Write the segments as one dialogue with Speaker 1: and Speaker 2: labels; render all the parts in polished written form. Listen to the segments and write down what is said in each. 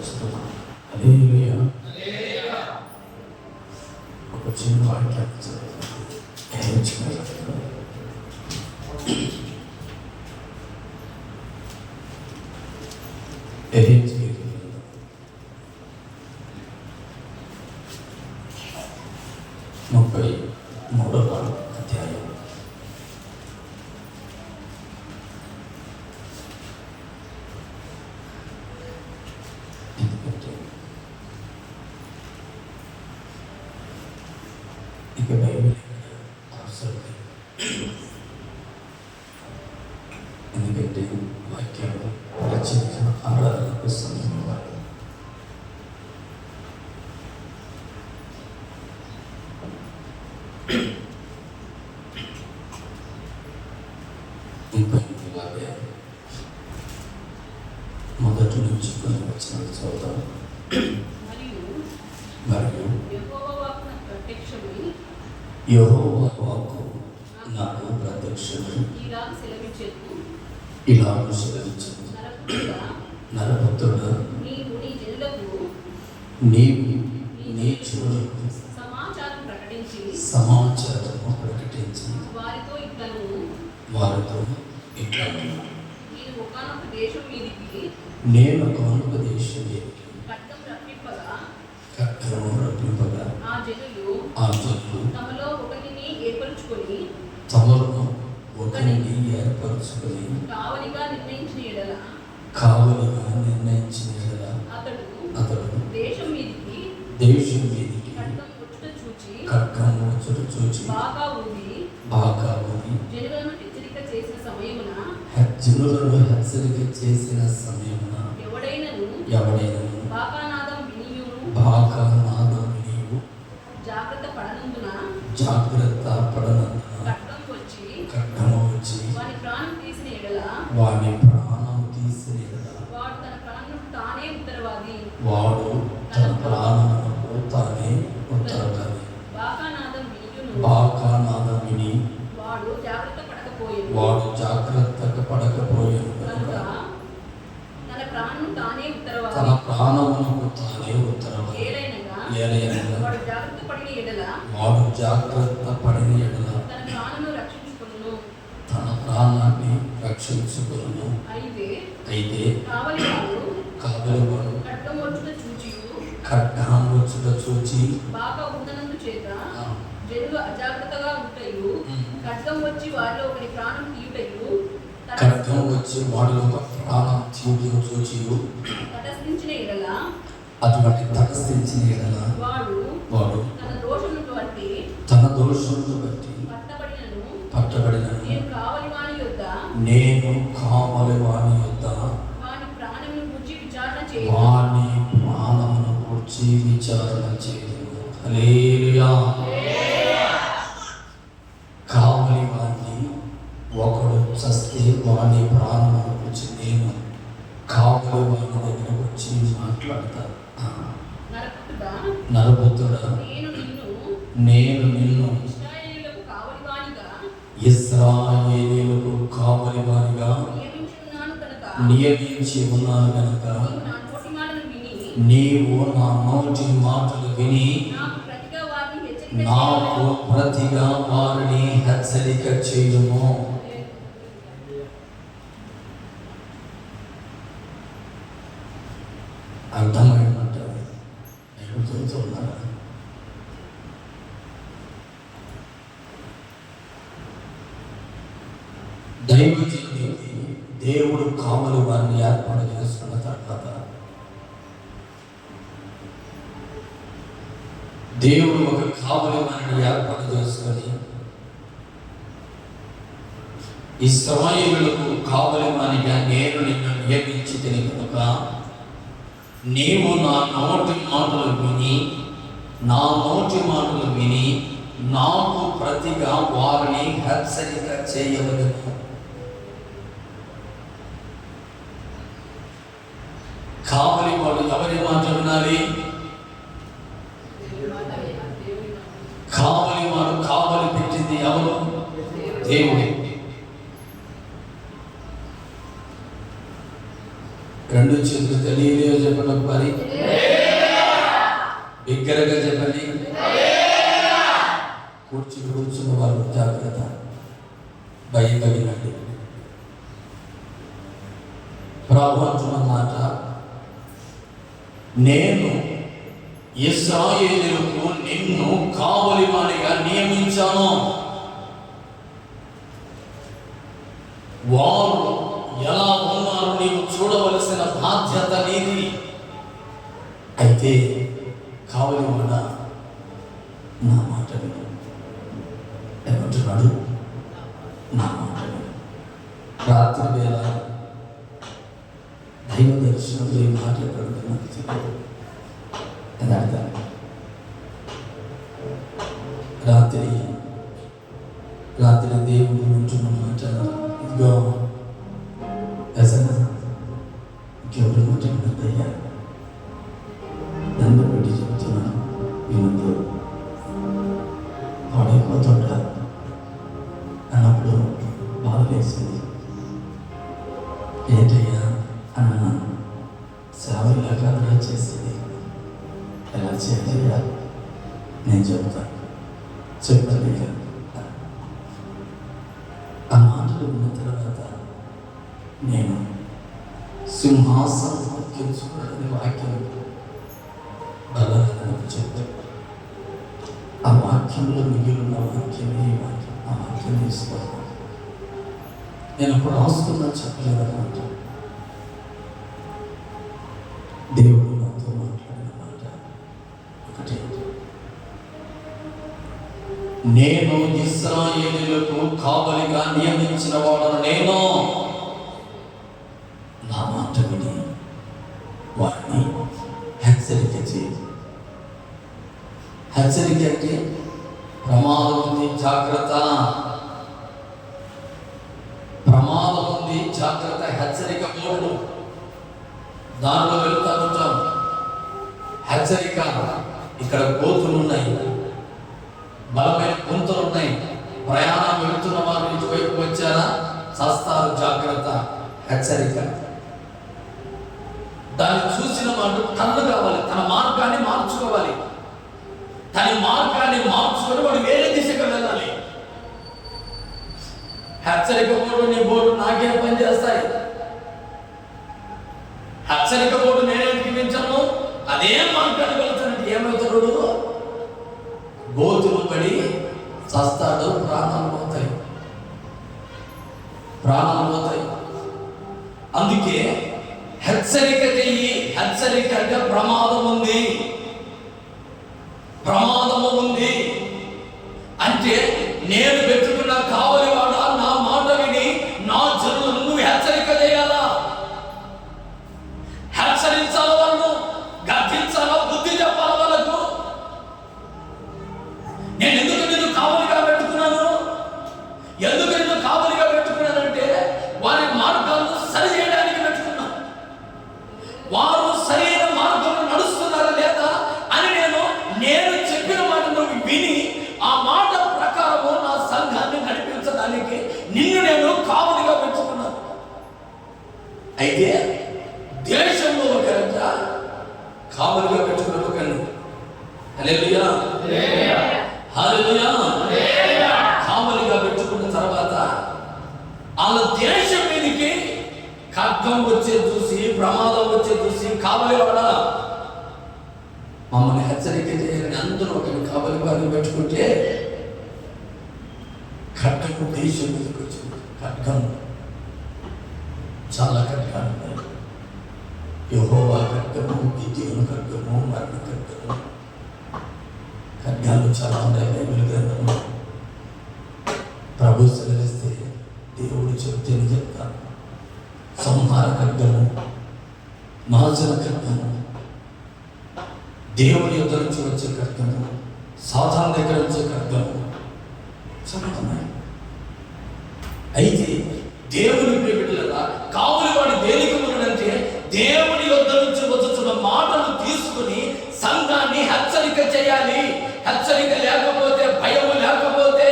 Speaker 1: స్తుతిస్తున్నాం. హల్లెలూయా. ఒక చిన్న వాక్యాన్ని ఎహెజ్కేలు 33వ అధ్యాయం. ఎందుకంటే ఇక బైబిల్ అవసరం లేదు. ఎందుకంటే వాక్యాలు రచయిత ఆరాధనకు సమయం ఇవ్వాలి. మొదటి నుంచి కొన్ని వచనాలు చదువుతాం. మరియు యెహోవా వాక్కు నాకు ప్రత్యక్షమై ఇలాగ సెలవిచ్చింది, నరపుత్రుడా, నీవు నీ జనులకు సమాచారము ప్రకటించి వారితో ఇట్లా నేను ఒకానొక దేశం మీదికి ఖడ్గము రప్పింపగా ఆ జనులు తమలో ఒకరిని ఏర్పరచుకొని కావలిగా నిర్ణయించిన ఎడల అతడు దేశం మీదికి ఖడ్గము వచ్చుట చూచి బాగా ఊది జనులను హెచ్చరిక చేసిన సమయమున ఎవడైనను బాకానాదం వినియును జాగ్రత్త పడనందున ఖడ్గము వచ్చి వాని ప్రాణం తీసిన ఎడల వాడు తన ప్రాణమునకు తానే ఉత్తరవాది. బాకానాదం విని వాడు జాగ్రత్తగా పడకపోయాను కనుక తన ప్రాణమునకు తానే ఉత్తరవాది. ఏలైనగా వాడు జాగ్రత్త పడిన ఎడల తన ప్రాణాన్ని రక్షించుకొనును. అయితే కావలివాడు ఖడ్గము వచ్చుట చూచి బాగా ఉన్నందు చేత జనులు అజాగ్రత్తగా ఉంటాయి. ఖడ్గం వచ్చి వారిలో ఒకరి ప్రాణం తీయుటయు చూచి తటస్థించిన ఎడల వాడు తన దోషమును బట్టి పట్టబడినను నేను కావలివాని యొద్ద వాని ప్రాణమును గూర్చి విచారణ చేయుదును. హల్లెలూయా. కావలివాని ఒకడు చస్తే వాని ప్రాణమును గురించి నేను కావలివాని దగ్గర వచ్చి మాట్లాడతాను. నరపుత్రుడా, నేను నిన్ను ఇశ్రాయేలీయులకు కావలివానిగా నియమించి ఉన్నాను కనుక నీవు నా నోటి మాటలు విని నాకు ప్రతిగా వారిని హెచ్చరిక చేయుము. అర్థమైనట్టు చెబుతున్నారా? దైవజనుడికి దేవుడు కావలి వారిని ఏర్పాటు చేసుకున్న తర్వాత దేవుడు ఒక కావలి వారిని ఏర్పాటు చేసుకొని ఇశ్రాయేలులకు కావలి వారిగా నేను నిన్ను నియమించి కనుక నీవు నా నోటి మాటలు విని నాకు ప్రతిగా వారిని హెచ్చరిక చేయవలెను. కావలి వాడు ఎవరి మాట వినాలి? కావలి వాడు కావలి పెట్టింది ఎవరు? దేవుడే. 2
Speaker 2: రెండు చేతులు తెలియలేదో చెప్పండి ఒకసారి, బిగ్గరగా చెప్పండి. కూర్చున్న వాళ్ళు జాగ్రత్త, భయం కలిగినట్టు. ప్రభు అంటున్న మాట, నేను ఇశ్రాయేలుకు నిన్ను కావలివానిగా నియమించాను. వారు ఎలా ఉన్నారు నీవు చూడవలసిన బాధ్యత నీది. అయితే కావలివాడ నా మాట విను. ఏమంటున్నాడు? నా మాట విను. రాత్రి వేళ దైవ దర్శనంలో ఈ మాట ఎక్కడుందో నాకు తెలియదు. అది అర్థం. రాత్రి దేవుడు ఉంటున్న మాట, ఇదిగో అసలు ఇంకెవరు మాట వినద్దయ్యా, దండ పెట్టి చెబుతున్నాను వినద్దు, పాడైపోతుంటా అన్నప్పుడు బాధ వేసింది. ఏంటయ్యా అన్న, సేవ ఇలా కాదుగా చేసేది, ఎలా చేయాలయ్యా నేను చెబుతాను, చెప్పలేక ఆ మాటలు ఉన్న తర్వాత నేను సింహాసనం ఎక్కించుకోవడానికి వాక్యం బలహీనకు చెప్తాను. ఆ వాక్యంలో మిగిలిన వాక్యమే వాక్యం. ఆ వాక్యం తీసుకోవాలి. నేను ఇప్పుడు రాసుకున్నా చెప్పలేదన్నమాట. దేవుడు నాతో మాట్లాడిన మాట ఒకటి, నేను ఇశ్రాయేలులకు కావలిగా నియమించిన వాడను నేను. నా మాట విని వారిని హెచ్చరిక చేయి. హెచ్చరిక అంటే ప్రమాదం ఉంది, జాగ్రత్త. ప్రమాదం ఉంది, జాగ్రత్త. హెచ్చరిక మూడు దానిలో వెళ్తా ఉంటాం. హెచ్చరిక, ఇక్కడ కోతులు ఉన్నాయి, బలమైన గుంతలు ఉన్నాయి, ప్రయాణం వెళుతున్న వారు ఇటువైపు వచ్చారా చస్తారు, జాగ్రత్త. హెచ్చరిక. దాన్ని చూసిన వాడు కన్ను కావాలి, తన మార్గాన్ని మార్చుకోవాలి. తన మార్గాన్ని మార్చుకొని వాడు వేరే దిశగా వెళ్ళాలి. హెచ్చరిక బోర్డు నీ బోర్డు నాకే పని చేస్తాయి. హెచ్చరిక బోర్డు నేనేంటికి మించను, అదే మార్గాన్ని వెళ్తానంటే ఏమవుతాడు? గోతులు పడి చస్తాడు, ప్రాణాలు పోతాయి. అందుకే హెచ్చరిక చెయ్యి. హెచ్చరిక అంటే ప్రమాదం ఉంది, ప్రమాదము ఉంది అంటే నేను పెట్టుకున్న కావలివాడ నా మాట విని నా జనులను నువ్వు హెచ్చరిక చేయాలా, హెచ్చరించాల, వాళ్ళను గద్దించాలా, బుద్ధి చెప్పాల వాళ్ళకు. నేను ఎందుకు నిన్ను కావలిగా పెట్టుకున్నాను? ఎందుకు నిన్ను కావలిగా పెట్టుకున్నానంటే వారి మార్గాలను సరి చేయడానికి పెట్టుకున్నా. వారు సరైన మార్గంలో నడుస్తున్నారా లేదా అని నేను చెప్పిన మాట నువ్వు విని ఆ మాట ప్రకారము నా సంఘాన్ని నడిపించడానికి నిన్ను నేను కావలిగా పెట్టుకున్నాను. అయితే దేశంలో ఒక కావలిగా పెట్టుకున్న ఒకరు, హల్లెలూయా హల్లెలూయా, కావలిగా పెట్టుకున్న తర్వాత వాళ్ళ దేశం మీదకి ఖడ్గం వచ్చే చూసి, ప్రమాదం వచ్చే చూసి కావలివాడ మమ్మల్ని హెచ్చరిక చేయాలని అందరూ ఒకరిని కావలి వారిని పెట్టుకుంటే ఖడ్గం దేశం మీదకి వచ్చింది. ఖడ్గం చాలా ఖడ్గాలు ఉన్నాయి. యెహోవా ఖడ్గము, గిద్యోను ఖడ్గము, మరణ ఖడ్గము, ఖడ్గాలు చాలా ఉన్నాయి బైబిల్ గ్రంథంలో. ప్రభు సెలవిస్తే దేవుడు చెప్తేనే చెప్తాను. సంహార ఖడ్గము, నాశన ఖడ్గము, దేవుని యొద్ద నుంచి వచ్చే ఖడ్గము, సాతాను దగ్గర వచ్చే ఖడ్గము చాలా ఉన్నాయి. అయితే దేవుని ప్రియబిడ్డలారా, కావలివాడు దేనికి ఉన్నాడంటే దేవుని యొద్ద నుంచి వచ్చుతున్న మాటలు తీసుకుని సంఘాన్ని హెచ్చరిక చేయాలి. హెచ్చరిక లేకపోతే, భయము లేకపోతే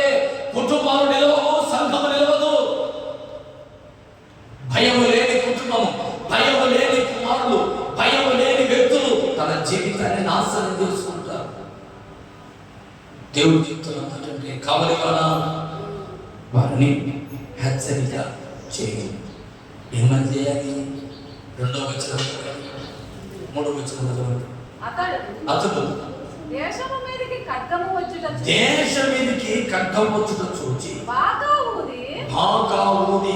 Speaker 2: కుటుంబాలు నిలవవు, సంఘము నిలవదు. భయము లేని కుటుంబము, భయము లేని కుమారుడు దేవుడు చెప్తున్నటువంటి కావలివాడా వారిని హెచ్చరిక చేయి. ఏమని చేయాలి? 2వ వచనం 3వ వచనం అతడు
Speaker 1: దేశము మీదకి ఖడ్గము వచ్చుట చూచి బాగా ఊది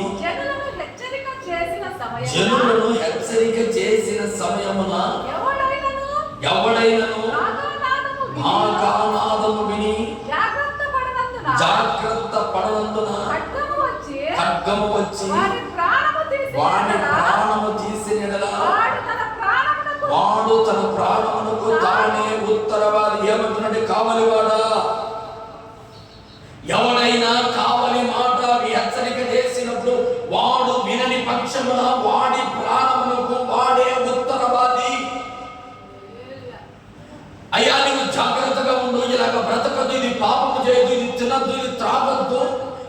Speaker 1: జనులను హెచ్చరిక చేసిన సమయమున ఎవడైనను బాకానాదము విని జాగ్రత్త పడనందున ఖడ్గము వచ్చి వాడి ప్రాణము తీసిన వాడు తన ప్రాణమునకు తానే ఉత్తరవాది. ఏమంటున్నట్టు కావలివాడా, ఎవడైనా కావలి మాట హెచ్చరిక చేసినప్పుడు వాడు వినని పక్షమున వాడి ప్రాణమునకు వాడే ఉత్తరవాది. అయ్యా నువ్వు జాగ్రత్తగా ఉండు, ఇలాగ బ్రతకద్దు, ఇది పాపము చేయదు, ఇది తినద్దు, ఇది త్రాగద్దు,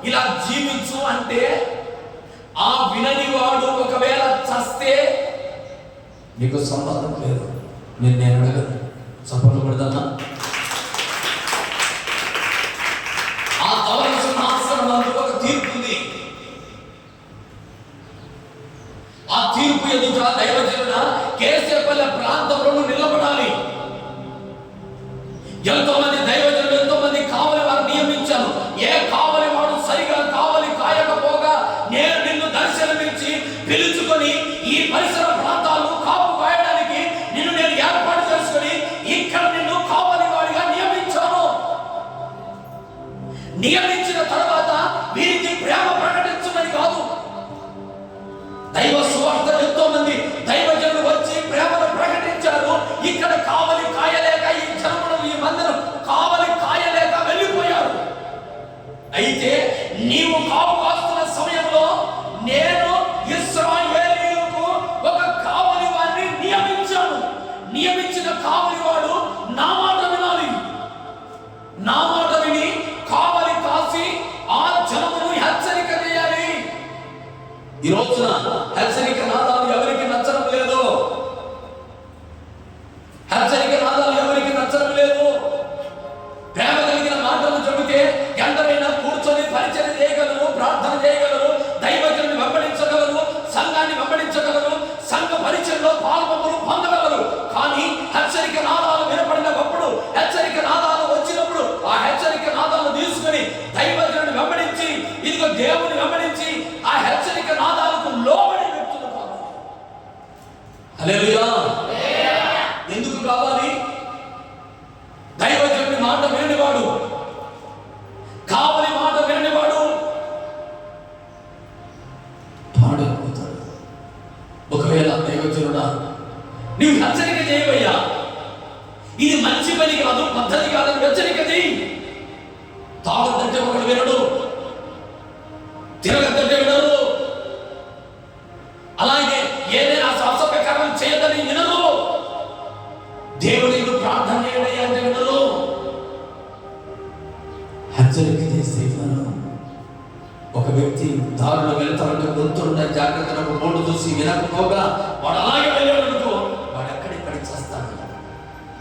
Speaker 1: ఇలా జీవించు అంటే ఆ వినని వాడు ఒకవేళ చస్తే నీకు సంబంధం లేదు. నేను అడగను, చప్పట్లు కొడదామా? ఆ ధవళ సింహాసనం అందుకు ఒక తీర్పు ఉంది. ఆ తీర్పు ఎదుట దైవజనుడ కేశపల్లి ప్రాంతంలో నిలబడాలి. ఎంతో మంది దైవజనులు, ఎంతో మంది కావలి వారు నియమించారు. ఏ కావలి వాడు సరిగా కావలి కాయకపోగా నేను నిన్ను దర్శనమిచ్చి పిలుచుకొని ఈ పరిసర ప్రాంతాలు కాపు కాయడానికి నిన్ను నేను ఏర్పాటు చేసుకొని ఇక్కడ నిన్ను కావలి వాడిగా నియమించాను. నియమించిన తర్వాత వీరికి ప్రేమ ప్రకటించమని కాదు. దైవ సువార్త ఎంతో మంది దైవజనులు వచ్చి ప్రేమను ప్రకటించారు. ఇక్కడ కావలి కాయలేక ఈ జనములు, ఈ మందిరం కావలి కాయలేక వెళ్ళిపోయారు. అయితే నీవు కాపు కాస్తున్న సమయంలో నేను ఇశ్రాయేలీయులకు ఒక కావలి వారిని నియమించాను. నియమించిన కావలి వాడు నా మాట వినాలి. నా మాట విని కావలి కాసి ఆ జనమును హెచ్చరిక చేయాలి. ఈ రోజున హెచ్చరిక నాదాలు ఎవరికి నచ్చడం లేదు. హెచ్చరిక నాదాలు ఎవరికి నచ్చడం లేదు. ప్రేమ కలిగిన మాటలు చెబితే ఎందరైనా కూర్చొని పరిచయం చేయగలరు, ప్రార్థన చేయగలరు, దైవజనుని వెంబడించగలరు, సంఘాన్ని వెంబడించగలరు, సంఘ పరిచయంలో పాల్పొందులు పొందగలరు. కానీ హెచ్చరిక నాదాలు వినపడినప్పుడు, హెచ్చరిక నాదాలు వచ్చినప్పుడు ఆ హెచ్చరిక నాదాలు తీసుకుని దైవజనుని వెంబడించి, ఇదిగో దేవుని వెంబడించి ఆ హెచ్చరిక నాదాలకు లోబడి వ్యక్తులు కావాలి. హల్లెలూయా. ఎందుకు కావాలి? దైవజనుని మాట విననివాడు, కావలి మాట విననివాడు పాడైపోతాడు. ఒకవేళ దైవజనుడా నీవు హెచ్చరిక చేయవయ్యా, ఇది మంచి పని కాదు, పద్ధతి కాదని హెచ్చరిక చేయి. తాగద్దంటే ఒకడు వినడు, తిరగద్దంటే వినరు, అలాగే ఏదైనా అసభ్యకరం చేయదని వినరు, దేవుని ప్రార్థన చేయడయ్యా అంటే వినరు. హెచ్చరిక చేస్తే వినరు. ఒక వ్యక్తి దారిలో వెళ్తామంటే గుర్తుండే జాగ్రత్తలకు బోర్డు చూసి వినకపోగా వాడు అలాగే వెళ్ళాడనుకో, వాడు ఎక్కడెక్కడ చేస్తాడు.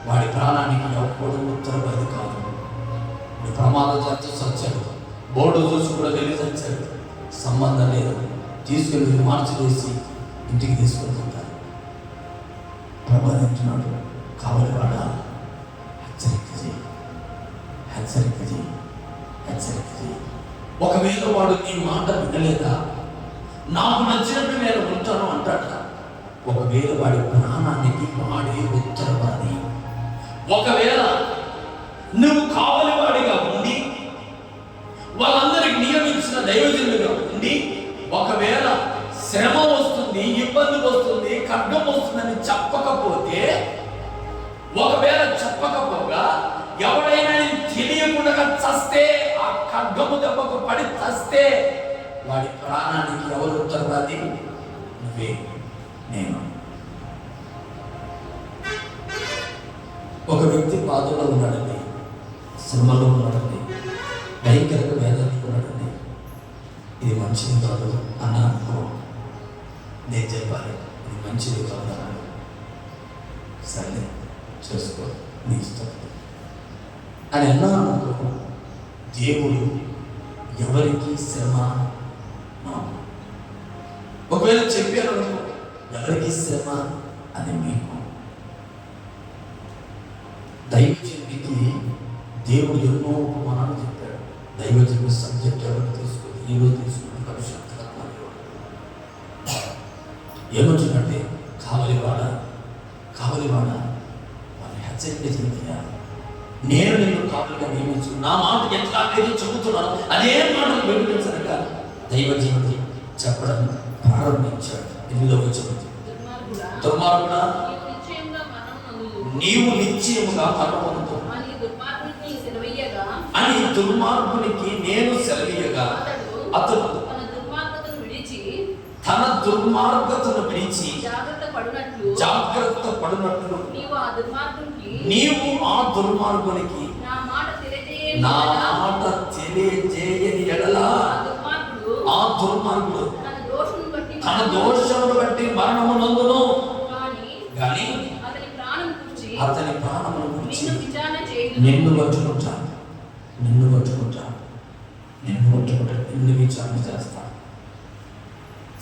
Speaker 1: వాడి ప్రాణానికి ఎవరు ఉత్తరవాది కాదు. వాడు ప్రమాదం చేస్తూ చచ్చాడు, బోర్డు చూసి కూడా వెళ్ళి చచ్చాడు, సంబంధం లేదు. తీసుకెళ్ళి మార్చివేసి ఇంటికి తీసుకెళ్తుంటారు. ప్రభు అంటున్నాడు, కావలివాడా హెచ్చరిక చేయి, హెచ్చరిక చేయి, హెచ్చరిక చేయి. ఒకవేళ వాడు నీ మాట వినలేదా, నాకు నచ్చినట్టు నేను ఉంటాను అంటాడు. ఒకవేళ వాడి ప్రాణానికి వాడే ఉత్తరవాది. ఒకవేళ నువ్వు కావలివాడిగా ఉండి వాళ్ళందరికి నియమించిన దైవజనులుగా ఉండి ఒకవేళ శ్రమ వస్తుంది, ఇబ్బంది వస్తుంది, ఖడ్గం వస్తుందని చెప్పకపోతే, ఒకవేళ చెప్పకపోగా ఎవడైనా తెలియకుండా చస్తే, ఆ ఖడ్గము దెబ్బకు పడి చస్తే వాడి ప్రాణానికి ఎవరు ఉత్తరవాది? నువ్వే, నేను. ఒక వ్యక్తి బాధలో ఉన్నాడండి, శ్రమలో ఉన్నాడండి, భయంకరంగా వేదనలో ఉన్నాడండి. ఇది మంచిది కాదు అన్న అనుకో, నేను చెప్పాలి ఇది మంచిది కాదు అన్నాడు. సరే చేసుకో, నీ ఇష్టం.
Speaker 2: అని అన్నాను. దేవుడు ఎవరికి శ్రమ? ఒకవేళ చెప్పాను ఎవరికి శ్రమ అని మీకు దైవజనుడికి దేవుడు ఎన్నో ఉపమానాలు చెప్పాడు. దైవజనుడి సబ్జెక్ట్ ఎవరు తీసుకుని ఈరోజు తీసుకుని పరిశుద్ధాత్మ ఏమంటున్నట్టే కావలివాడ వాళ్ళని హెచ్చరిక చేయ, నేను నిన్ను కావలిగా నియమించు, నా మాట ఎట్లా లేదు చెబుతున్నాను అదే మాటలు వినిపించనక దైవజనుడి చెప్పడం ప్రారంభించాడు. 8వ వచనం, దుర్మార్గుడా నీవు నిశ్చయముగా మరణమొందుతావు అని దుర్మార్గునికి నేను సెలవీయగా అతడు తన దుర్మార్గతను విడిచి జాగ్రత్త పడునట్లు నీవు ఆ దుర్మార్గునికి నా మాట తెలియజేయని ఎడల ఆ దుర్మార్గుడు తన దోషమును బట్టి మరణమునందును గాని అతని ప్రాణమును గురించి నిన్ను పట్టుకుంటాను, నిన్ను విచారణ చేస్తాను.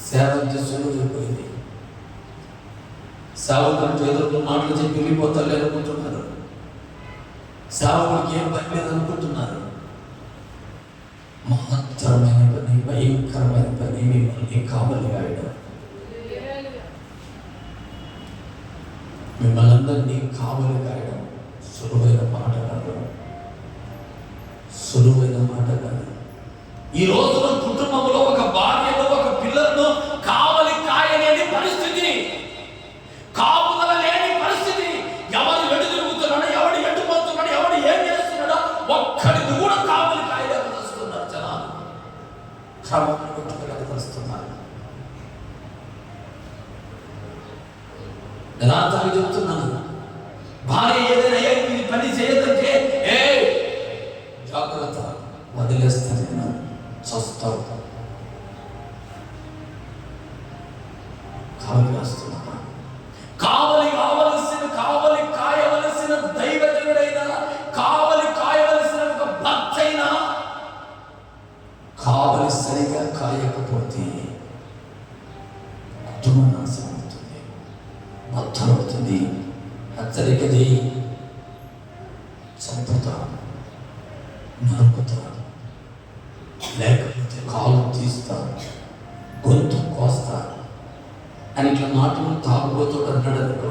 Speaker 2: సేవ చేస్తూ అయిపోయింది. సేవకులకు ఏదో మాటలు చెప్పి వెళ్ళిపోతారు అనుకుంటున్నారు. సేవకుడికి ఏం పని లేదనుకుంటున్నారు. మహత్తరమైన పని, భయంకరమైన పని మిమ్మల్ని కావలి గాయడం, మిమ్మల్ని అందరినీ కావలి గాయడం సులువైన మాట కాదు. ఈ రోజున కుటుంబంలో ఒక భార్యను, ఒక పిల్లలను కావలి కాయలేని పరిస్థితి, కాపుదల లేని పరిస్థితి. ఎవరు ఎటు తిరుగుతున్నాడో, ఎవడు ఎట్టుపోతున్నాడో, ఎవడు ఏం చేస్తున్నాడో ఒక్కడికి కూడా కావలి కాయలేకపోతున్నారు. జనాలు క్రమంగా పెట్టుకోలేకపోతున్నారు. యథార్థంగా చెప్తున్నాను, భార్య ఏదైనా పని చేయదంటే జాగ్రత్త, వదిలేస్తాను, చస్తావు. కావలి కాయవలసిన దైవజనుడైనా, కావలి కాయవలసిన ఒక భక్తి అయినా కావలి సరిగా కాయకపోతే కుటుంబం నాశనం అవుతుంది, బద్దలవుతుంది. హెచ్చరిక చేయి, చంపుతా, నరుకుతా, లేకపోతే కాలు తీస్తా, గొంతు కోస్తా అని ఇట్లా మాటలు తాగుబోతూ అంటాడు అనుకో,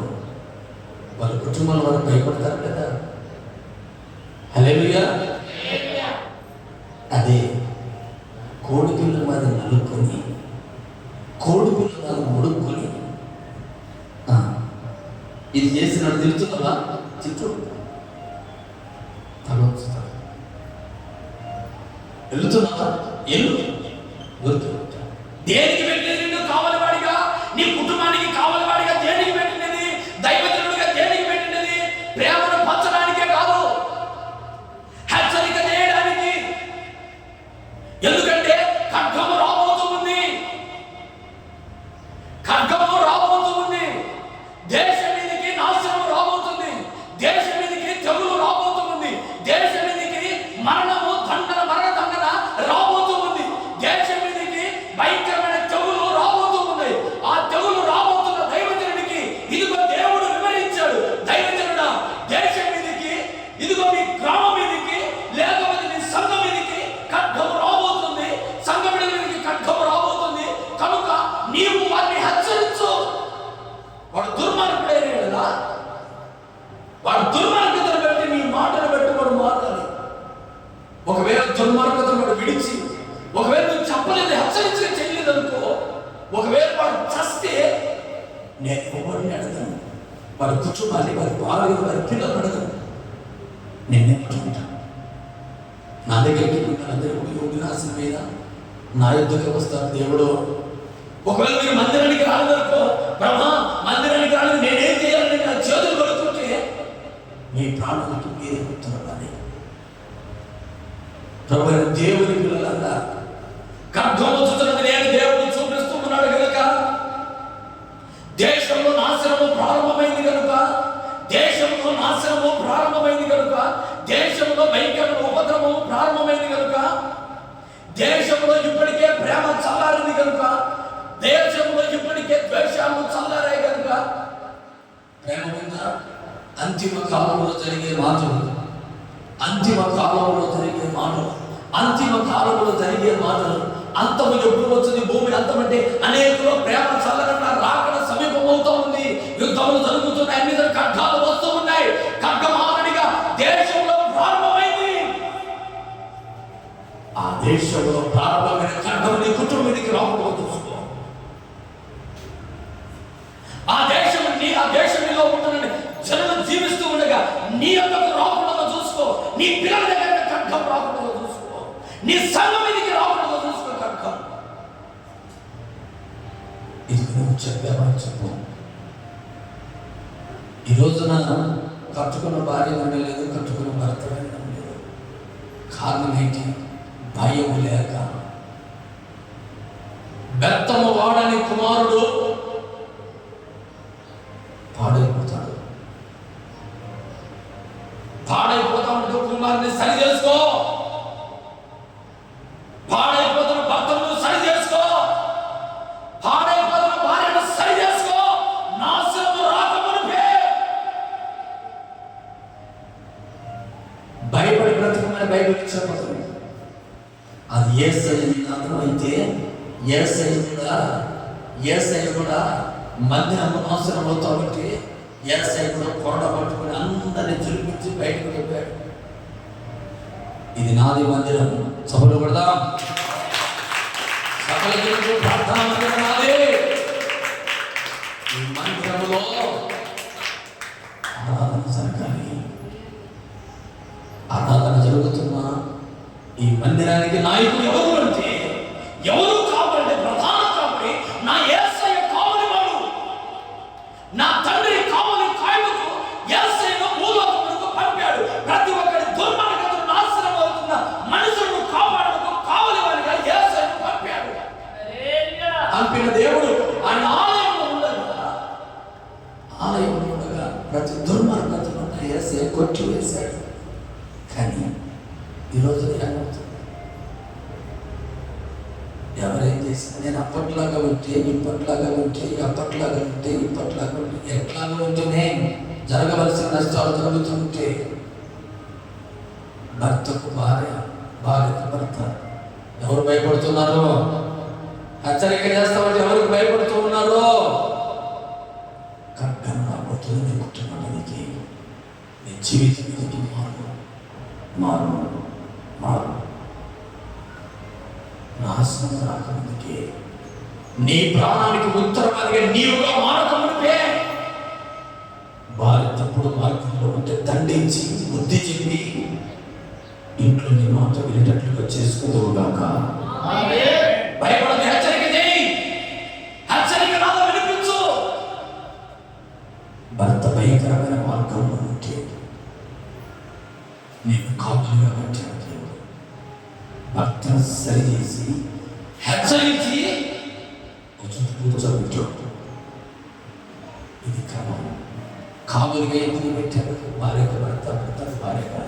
Speaker 2: వాళ్ళ కుటుంబాలు వాళ్ళు భయపడతారు కదా. హల్లెలూయా. అదే కోడిపిల్ల మీద నలుపుకొని, కోడిపిల్ల మీద ముడుక్కొని ఇది చేసినాడు తిరుగుతున్నా తిట్టు తలొచ్చుతాడు. వెళ్తున్నా ఎల్లు దేనికి పెట్టినది? నువ్వు కావలివాడిగా, నీ కుటుంబానికి కావలివాడిగా దేనికి పెట్టినది? దైవజనుడిగా దేనికి పెట్టినది? ప్రేమను పంచడానికే కాదు, హెచ్చరిక చేయడానికి. ఎందుకంటే ఖడ్గము రాబోతుంది, దేశం మీదకి నాశనం రాబోతుంది, దేశం మీదకి తెగులు రాబోతుంది, దేశం మీదకి మరణము మరణ దండన రాబోతుంది, దేశం మీదకి భయంకరమైన తెగులు రాబోతుంది. ఆ తెగులు రాబోతున్న దైవజనుడికి ఇదిగో దేవుడు వివరించాడు. దైవజనుడా, దేశం మీదకి, ఇదిగో మీ గ్రామం మీదకి, లేకపోతే మీ సంఘం మీదకి ఖడ్గము రాబోతుంది, సంఘం మీదకి ఖడ్గము రాబోతుంది. కనుక నీవు వారిని హెచ్చరించు. వాడు దుర్మార్గుడైన కదా, వాడు దుర్మార్గతను బట్టి నీ మాటను బట్టి వాడు మారాలి. ఒకవేళ దుర్మార్గతను వాడు విడిచి, ఒకవేళ నువ్వు చెప్పలేదు, హెచ్చరించగా చేయలేదు అనుకో, ఒకవేళ వాడు చస్తే నేను ఎవరిని అడగను, వాడి కుటుంబాన్ని, వారి భార్య, వారి పిల్లలు అడగను, నేనే పట్టుకుంటాను. నా దగ్గరికి అందరూ యోగి రాసిన మీద నా యుద్ధకి వస్తాను దేవుడు. ఒకవేళ మీరు మందిరానికి రాలేదనుకో, బ్రహ్మ మందిరానికి రాలేదు, నేనేం చేయాలని నా చేతులు కొడుతుంటే మీ ప్రాణానికి మీరే గుర్తురాలి. ప్రభు దేవుని పిల్లలంగా ఖడ్గమొచ్చుతున్నది నేను దేవుడు చూపిస్తూ ఉన్నాడు కనుక, దేశంలో నాశనము ప్రారంభమైంది కనుక, దేశంలో
Speaker 1: దేశంలో భయంకరమైన ఉపద్రవం ప్రారంభమైంది కనుక, దేశంలో ఇప్పటికే ప్రేమ చల్లారింది కనుక, దేశంలో ఇప్పటికే ద్వేషాలు చల్లారాయి కనుక, ప్రేమ మీద అంతిమ కాలంలో జరిగే మాటలు, అంతిమ కాలంలో జరిగే మాటలు, అంతిమ కాలంలో జరిగే మాటలు. అంతము ఎప్పుడు వచ్చింది? భూమి అంతమంటే అనేకులు ప్రేమ చల్లన రాకడ సమీపం అవుతూ ఉంది. యుద్ధములు జరుగుతున్నాయి, అన్ని ఖడ్గాలు వస్తూ ఉన్నాయి. ఖడ్గమానడిగా దేశంలో ప్రారంభమైంది. ఆ దేశంలో ప్రారంభమైన ఖడ్గం నీ కుటుంబానికి రాకుండా చూసుకో. ఆ దేశంలో ఉంటున్న జనులు జీవిస్తూ ఉండగా నీ యొక్కకు రాకుండా చూసుకో. నీ పిల్లల దగ్గర ఖడ్గం రాకుండా చూసుకో. నీ సంఘం మీదకి రాకుండా చూసుకో ఖడ్గం. ఇది నువ్వు చెప్పావని చెప్పు. ఈ రోజున కట్టుకున్న భార్య ఉండలేదు, కట్టుకున్న భర్త ఉండలేదు. కారణం ఏంటి? భయం లేక. బెత్తము వాడని కుమారుడు పాడైపోతాడు. పాడైపోతా ఉంటూ కుమారుని సరి చేసుకో. పాడైపోతున్న భర్తను సరి చేసుకో. పాడైపోతున్న భార్యను సరి చేసుకో. నాశనము రాకమునుపే. భయపడి బ్రతకమని బైబిల్ చెప్పదు. అది యేసయ్య అర్థమైతే యేసయ్య కూడా మందిరం నాశనం అవుతా ఉంటే యేసయ్య కూడా కొరడ పట్టుకుని అందరినీ చులిపించి బయటకు చెప్పాడు, ఇది నాది మందిరం. సభలు పెడదాం. సకల జనులకు ప్రార్థనా మందిరం నాదే. ఈ మందిరంలో ఆరాధన జరగాలి. ఆరాధన జరుగుతున్న ఈ మందిరానికి నాయకుడు ఎవరు అంటే, ఎవరు కావాలంటే ప్రధాన కావాలి నా యేసయ్య కావలివాడు. నా తండ్రి కావలి కాయలకు యేసయ్యను భూలోకమునకు పంపాడు. ప్రతి ఒక్కరి దుర్మార్గతను నాశనం అవుతున్న మనుషులను కాపాడకు కావలివాడిగా యేసయ్యను పంపాడు. పంపిన దేవుడు ఆయన ఆలయంలో ఉండగా ప్రతి దుర్మార్గతను యేసయ్య కొట్టివేశాడు. కానీ ఈరోజు ఏమవుతుంది? ఎవరేం చేసినా నేను అప్పట్లాగా ఉంటే ఇప్పట్లాగా ఉంటే, అప్పట్లాగా ఉంటే ఇప్పట్లాగా ఉంటే, ఎట్లాగా ఉంటేనే జరగవలసిన నష్టాలు జరుగుతుంటే, భర్తకు భార్య, భార్యకు భర్త ఎవరు భయపడుతున్నారో? హెచ్చరిక చేస్తామంటే ఎవరికి భయపడుతూ ఉన్నారో? ఖడ్గం రాబోతుంది నీ కుటుంబానికి, నీ జీవితానికి. మారు నాశనం రాకముందుకే, నీ ప్రాణానికి ఉత్తరవాదిగా నీవుగా మారకముందుకే, భార్య తప్పుడు మార్గంలో ఉంటే దండించి బుద్ధి చెప్పి ఇంట్లో నీ మాట వినేటట్లుగా చేసుకుందువుగాక. భయపడదు. హెచ్చరిక చేయి. హెచ్చరిక నాదో వినిపించు. భర్త భయంకరమైన మార్గంలో ఉంటే నేను కాపులుగా పెట్టాను. భర్తను సరిచేసి హెచ్చరించి కూర్చోబెట్టాడు. ఇది క్రమం. కాపులుగా ఎందుకు పెట్టాడు? భార్యకు భర్త, భర్తకు భార్యగా.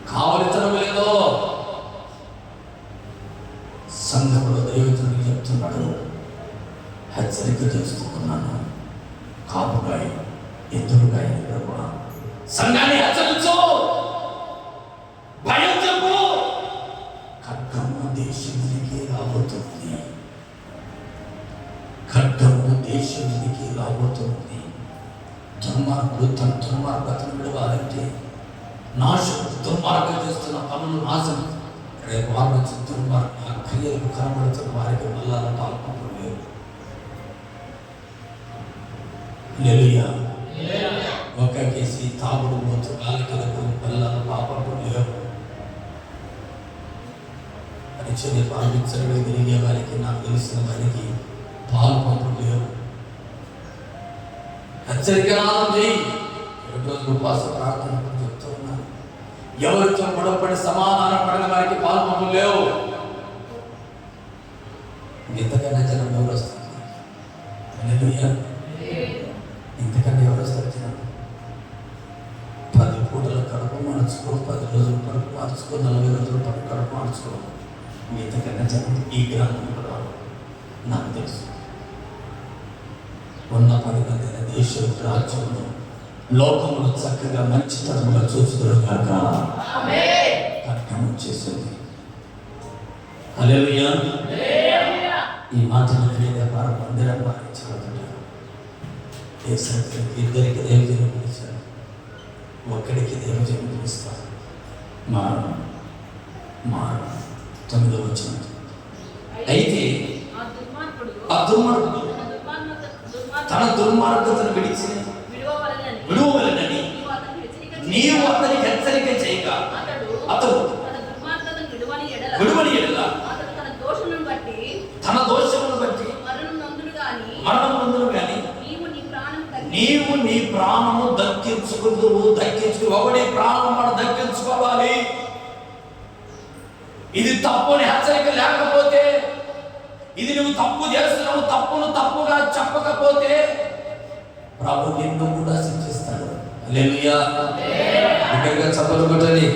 Speaker 1: కాపులితనం లేదో సంఘంలో దైవజనుడు చెప్తున్నాడు, హెచ్చరిక చేస్తున్నాను. కాపుగాయ ఎదురుగాయ ప్రభువా, సంఘాన్ని హెచ్చరించు, భయం చెప్పు. ఖడ్గము దేశానికి రాబోతుంది. ఖడ్గము దేశానికి రాబోతుంది. దుర్మార్గుడు తన దుర్మార్గతను విడవాలంటే, దుర్మార్గం చేస్తున్న పనులు నాశనం. రేపు వారు వచ్చి దుర్మార్గ క్రియలు కనబడుతున్న వారికి మళ్ళా పాల్పొందడం లేదు. హల్లెలూయా. ఒక కేసి తాగుడు మోతు బాలికలకు పిల్లల పాపం లేవు. పరిచర్య పాలించడం తిరిగే వారికి, నాకు తెలిసిన వారికి పాల్పొందడం లేవు. హెచ్చరిక చేయి. 7 రోజులు ఉపవాస ప్రార్థన చెప్తూ ఉన్నాను. ఎవరితో గొడవపడి సమాధాన పడిన వారికి పాల్పొందడం లేవు. ఇంతకన్నా జనం ఎవరు వస్తుంది?
Speaker 2: తెలుసుకో. ఇంతకన్నా జనం ఈ గ్రామంలో నాకు తెలుసు. ఉన్న 10 మంది దేశం రాజ్యంలో లోకంలో చక్కగా మంచితనంగా చూస్తున్నారు కాక కర్తవ్యం చేసింది. హల్లెలూయా. ఈ మాటలు వ్యాపారం మందిరం పాటించబడ్డారు. ఇద్దరికి దైవజనం పిలిచారు, ఒక్కడికి దైవజనం పిలుస్తారు. మారు 9వ వచనం. అయితే ఆ దుర్మార్గుడు తన దుర్మార్గతను విడువవలెనని నీవు అతనికి హెచ్చరిక చేయక అతడు విడువని ఎడల తన దోషమును బట్టి మరణం నందును గాని నీవు నీ ప్రాణము దక్కించుకు ఒకటి ప్రాణం మనం దక్కించుకోవాలి. ఇది తప్పుని హెచ్చరిక లేకపోతే, ఇది నువ్వు తప్పు చేస్తున్నావు, తప్పును తప్పుగా చెప్పకపోతే ప్రభు నిన్ను కూడా శిక్షిస్తాడు. హల్లెలూయా. దగ్గరగా చప్పలు కొట్టండి,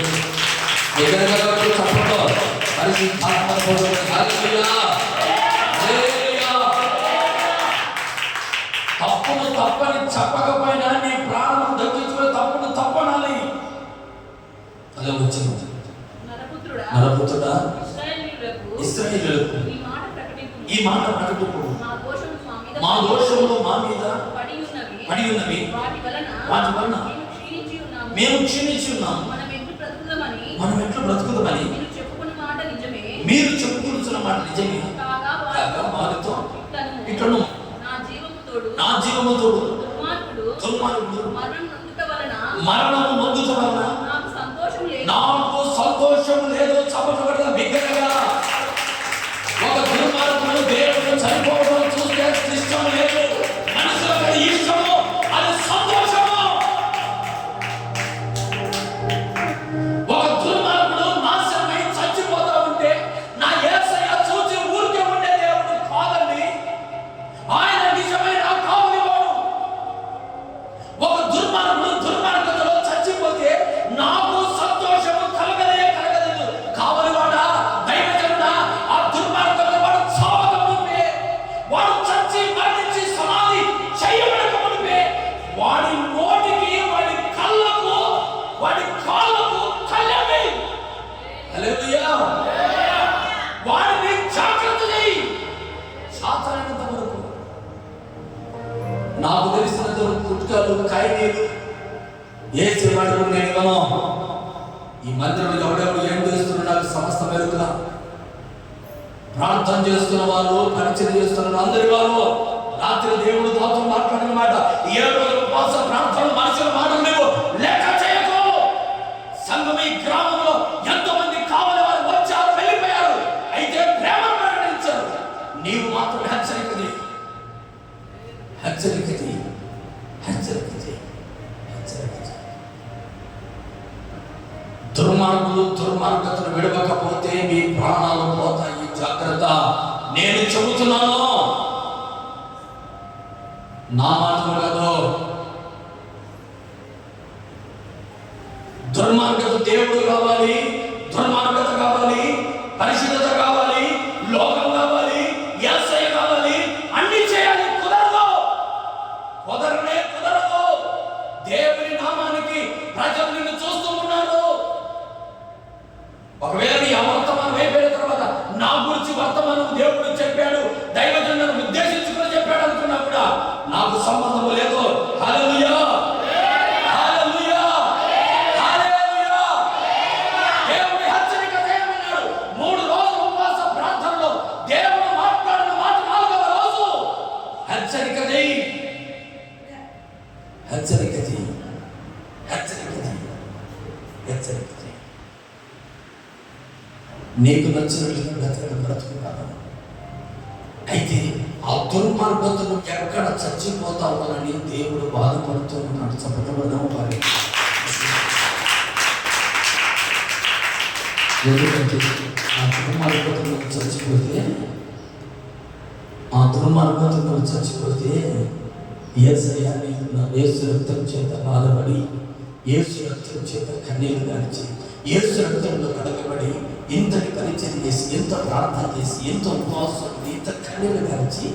Speaker 2: దగ్గరగా చప్పలు. తప్పును తప్పని చెప్పకపోయినా నీ ప్రాణం దక్కించుకుని తప్పును తప్పనాలి. అలా వచ్చింది. నరపుత్రుడా, ఇశ్రాయేలీయులకు ఈ మాట ప్రకటింపు. మా దోషములు మా మీద పడి ఉన్నవి, వాటి వలన మేము క్షీణించి ఉన్నాము. మనం ఎట్లు బ్రతుకుదామని మీరు చెప్పుకుంటున్న మాట నిజమే కాగా వారితో ఇట్లను నా జీవము తోడు దుర్మార్గుడు మరణము నొందుట వలన నాకు సంతోషం లేదు. చప్పట బిగ్గరగా. ఒక దుర్మార్గుడు దేవుడు చనిపోవడం చూస్తే ఇష్టం లేదు, మనసులో ఇష్టము, అది సంతోషము. ఒక దుర్మార్గుడు నాశనమై చచ్చిపోతా ఉంటే నా యేసయ్య చూసి ఊరికే ఉండే దేవుడు కాదండి, ఆయన నిజమైన కావలివాడు. ఒక దుర్మార్గుడు దుర్మార్గతలో చచ్చిపోతే నాకు సంతోషము కలగలేదు. కావలివాడా, దైవజనుడా, ఆ దుర్మార్గత వాడు చావక మునిపే, వాడు చచ్చి మరణించి సమాధి చేయబడక మునిపే వాడి నోటికి, వాడి కళ్ళకు, వాడి కాళ్ళకు కళ్ళెమి. హల్లెలూయా. వాడిని జాగ్రత్త చేయి. సాతానంత వరకు నాకు తెలిసినంత వరకు గుట్కాలు, ఖైదీలు ఏసేవాడు నేను ఇవ్వను. ఈ మందిరంలో ఎవడెవడు ఏం చేస్తున్నా నాకు సమస్త మెరుక. ప్రార్థన చేస్తున్న వాళ్ళు, పరిచయం చేస్తున్న అందరి వాళ్ళు రాత్రి దేవుడు నాతో మాట్లాడిన మాట, 7 రోజుల ఉపవాస ప్రార్థనలు మనుషుల మాటలు నువ్వు లెక్క చేయకు. సంఘం ఈ గ్రామంలో ఎంతో మంది కావలి వారు వచ్చారు, వెళ్ళిపోయారు, అయితే ప్రేమ ప్రకటించారు. నీవు మాత్రం హెచ్చరిక చేయి. దుర్మార్గులు దుర్మార్గతను విడవకపోతే మీ ప్రాణాలు పోతాయి. జాగ్రత్త. నేను చెబుతున్నాను, నా మాటలు కాదు. దుర్మార్గత దేవుడు కావాలి, దుర్మార్గత కావాలి, పరిశుద్ధత కావాలి, లోకం కావాలి, యేసయ్య కావాలి, అన్ని చేయాలి. కుదరదు. దేవుని నామానికి ప్రజలు నిన్ను చూస్తూ ఉన్నారు. ఒకవేళ నీ వర్తమానం అయిపోయిన తర్వాత నా గురించి వర్తమానం దేవుడు చెప్పాడు, దైవజనులను ఉద్దేశించుకుని చెప్పాడు అనుకున్నా కూడా నాకు సంబంధం లేదు. హల్లెలూయా. హల్లెలూయా. హల్లెలూయా. దేవుడి హెచ్చరిక చేయమన్నాడు. 3 రోజుల ఉపవాస ప్రార్థనలో దేవుడు మాట్లాడిన మాట 4వ రోజు హెచ్చరిక చేయి. నీకు నచ్చినట్లుగా బ్రతుకున్నాను. అయితే ఆ దుర్మార్గతను ఎక్కడ చచ్చిపోతామని దేవుడు బాధపడుతూ ఉన్నాడు. చెప్పబడదాము వారి. ఎందుకంటే ఆ దుర్మార్గతను చచ్చిపోతే యేసయ్య యేసు రక్తం చేత బాధపడి, యేసు రక్తం చేత కన్నీళ్లు గార్చి, యేసు రక్తంలో కడగబడి ఇంతటి పరిచయం చేసి, ఎంత ప్రార్థన చేసి, ఎంత ఉపవాసం, ఇంత కన్నీళ్ళు గార్చి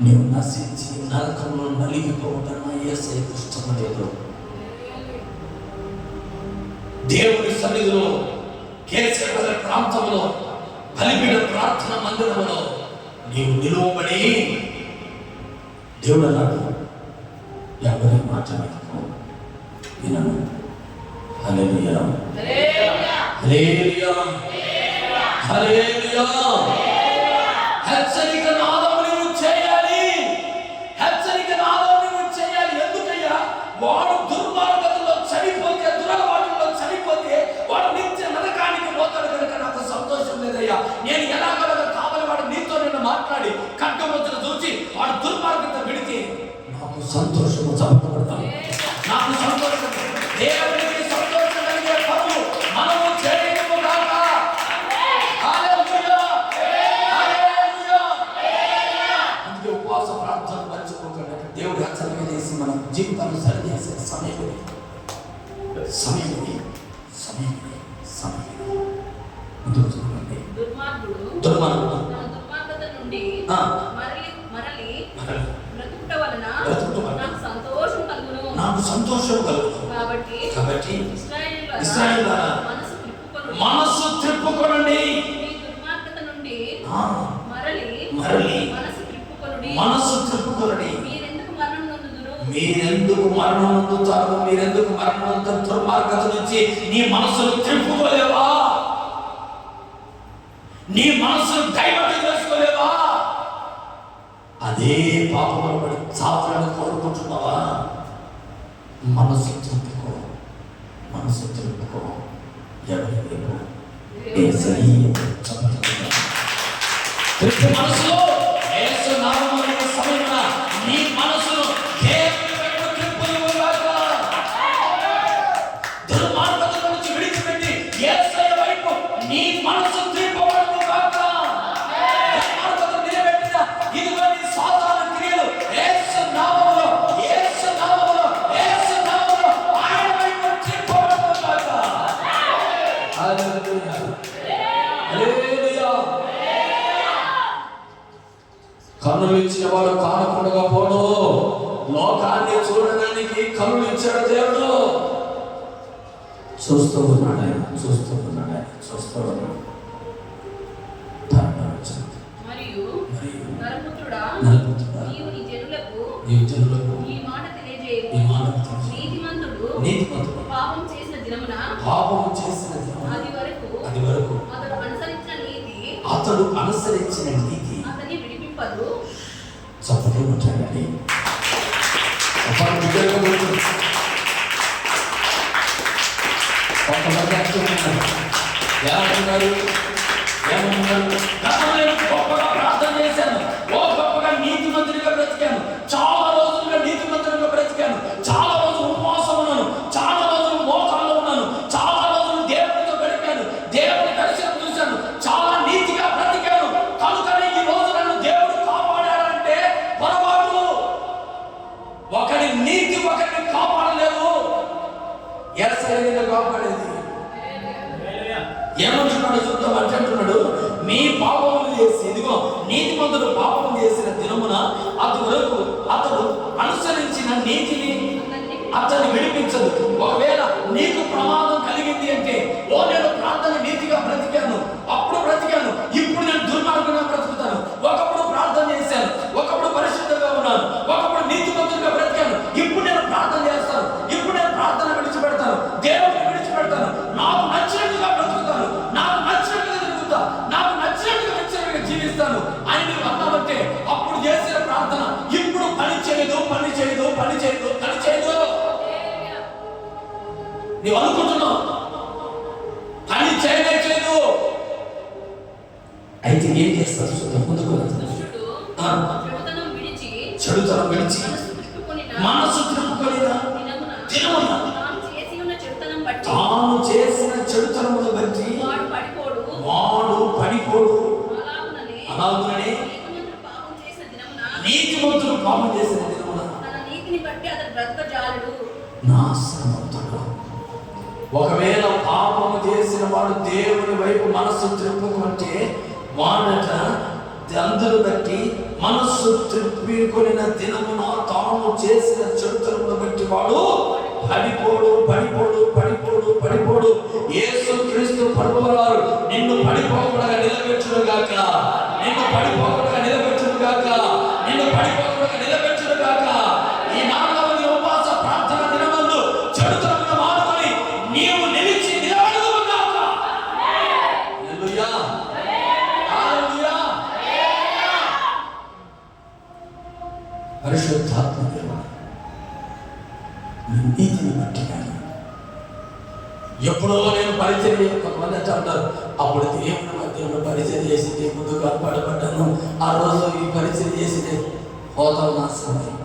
Speaker 2: నీవు నశించి నరకంలో నలిగిపోవడం నా యేసయ్యకు ఇష్టం లేదు. దేవుని సన్నిధిలో కేశవ ప్రాంతంలో బలిపీఠ ప్రార్థన మందిరంలో నీవు నిలువబడి దేవుడు అన్నాడు, ఎవరి మాట వినను. హల్లెలూయా, హల్లెలూయా, హల్లెలూయా. హెచ్చరిక నాదము నువ్వు చేయాలి, హెచ్చరిక నాదము నువ్వు చేయాలి. ఎందుకయ్యా? వాడు దుర్మార్గతలో చనిపోతే, దురలవాటులో చనిపోతే వాడు నిత్య నరకానికి పోతాడు కనుక నాకు సంతోషం లేదయ్యా. నేను ఎలాగలగా కావాలి వాడు నీతో నేను మాట్లాడి ఖడ్గముద్రను చూసి వాడు దుర్మార్గత విడితే నాకు సంతోషము చంపబడతాను, నాకు సంతోషం. దేవునికి సంతోషం కలిగే పనులు మనము చేయము కాక. హల్లెలూయా, హల్లెలూయా. అందుకే ఉపవాస ప్రార్థన మర్చిపోకండి. దేవుడు హెచ్చరిక చేసి మన జీవితాన్ని సరి చేసే సమయం ఇది. సమయం ఇది, సమయం ఇది, సమయం ఇది. ముందుకు చూడండి. దుర్మార్గుడు దుర్మార్గత నుండి మరలి బ్రతుకుట వలన నాకు సంతోషం కలుగును, నాకు సంతోషం కలుగును. కాబట్టి ఇశ్రాయేలులారా మనసు త్రిప్పుకొనండి. దుర్మార్గత నుండి మరలి మనసు త్రిప్పుకొనండి. మీరెందుకు మరణం పొందుతారు? మీరెందుకు మరణం పొందుతారు? దుర్మార్గత నుంచి నీ మనసును త్రిప్పుకోలేవా? నీ మనసును డైవర్ట్ చేసుకోలేవా? అదే పాపములు పడి చావాలని కోరుకుంటున్నావా? మనసు త్రిప్పుకో, మనసు త్రిప్పుకో. ఎవరి వైపు? త్రిప్పు మనసులో యేసు నామమున సమయమున నీ మనసును దేవుని వైపు త్రిప్పుదుగాక. దుర్మార్గత నుంచి విడిచిపెట్టి యేసయ్య వైపు నీ మనసు త్రిప్పబడుగాక. దుర్మార్గత నిలబెట్టిన ఇదిగో నీ సాతాను క్రియలు యేసు నామములో, యేసు నామములో, యేసు నామములో ఆయన వైపు త్రిప్పబడుగాక. హల్లెలూయా, హల్లెలూయా. కన్నులు ఇచ్చిన వాడు కానకుండా పోడు. లోకాన్ని చూడడానికి కన్నులు ఇచ్చాడు దేవుడు. చూస్తూ ఉన్నాడు ఆయన, చూస్తూ ఉన్నాడు ఆయన, చూస్తూ ఉన్నాడు. మరియు నరపుత్రుడా, నీవు నీ జనులకు ఈ మాట తెలియజేయు. నీతిమంతుడు పాపం చేసిన దినమున అది వరకు అతడు అనుసరించిన నీతి అతన్ని విడిపింపదు. చప్పట్లు కొట్టండి. గొప్పగా ప్రార్థన చేశాను, గొప్పగా నీతి మంత్రిగా బ్రతికాను, చాలా రోజులుగా నీతి మంత్రిగా బ్రతికాను, చాలా రోజులు ఉపవాసం ఉన్నాను, చాలా రోజులు మోకాల్లో ఉన్నాను, చాలా రోజులు దేవునితో గడిపాను, దేవుని దర్శనం చూశాను, చాలా నీతిగా బ్రతికాను. కనుకనే ఈ రోజు నన్ను దేవుడు కాపాడాడంటే పొరపాటు. ఒకరి నీతి ఒకరిని కాపాడలేదు, యేసయ్య కాపాడేది. ఏమంటున్నాడు చూద్దాం అంటే అంటున్నాడు, మీ పాపములు చేసి, ఇదిగో నీతిమంతుడు పాపం చేసిన దినమున అతడు అనుసరించిన నీతిని అతన్ని విడిపించదు. ఒకవేళ నీకు ప్రమాదం కలిగింది అంటే, ఓ నేను ప్రార్థన నీతిగా బ్రతికాను, అప్పుడు బ్రతికాను, ఇప్పుడు నేను దుర్మార్గంగా బ్రతుకుతాను. ఒకప్పుడు ప్రార్థన చేశాను, ఒకప్పుడు పరిశుద్ధంగా ఉన్నాను, ఒకప్పుడు నీతిమంతుడిగా బ్రతికాను, ఇప్పుడు నేను ప్రార్థన చేస్తాను, ఇప్పుడు నేను ప్రార్థన విడిచిపెడతాను, దేవుడిని విడిచిపెడతాను, నాకు నచ్చినట్టుగా బ్రతుకుతాను, నాకు నచ్చినట్టుగా తిరుగుతా, నాకు నచ్చినట్టుగా జీవిస్తాను అని నువ్వు అన్నావంటే అప్పుడు చేసిన ప్రార్థన ఇప్పుడు పని చేయదు, పని చేయదు, పని చేయదు, పని చేయదు. నీవు అనుకుంటున్నావు పని చేయలేదు. అయితే ఏం చేస్తారు? ముందుకు చెడుతనం విడిచి మనసు త్రిప్పుకొనిన దినమున తాను చేసిన చెడుతనమును బట్టి వాడు పడిపోడు. అలాగుననే నీతిమంతుడు పాపం చేసిన దినమున నాశనమవుతాడు. ఒకవేళ పాపము చేసి చేసిన వాడు దేవుని వైపు మనస్సు త్రిప్పుకుంటే వాడట అందును బట్టి మనస్సు త్రిప్పుకొనిన దినమున తాను చేసిన చెడుతనమును బట్టి వాడు పడిపోడు. యేసు క్రీస్తు ప్రభువారు నిన్ను పడిపోకుండా నిలబెట్టును గాక, నిన్ను పడిపోకుండా నిలబెట్టును గాక. ఈ 4వ ఉపవాస ప్రార్థన దినమందు చెడుతనమును మానుకొని నీవు నిలిచి నిలబడుదువు గాక. హల్లెలూయా, హల్లెలూయా. పరిశుద్ధాత్మ దేవుడు నీ నీతిని బట్టి కానీ ఎప్పుడో నేను పరిచర్య, కొంతమంది అంటారు అప్పుడు దేవుని మధ్యలో పరిచయం చేసింది ముందుకు అలవాటుపడ్డాను, ఆ రోజు ఈ పరిచయం చేసింది పోతావు నా సమయం.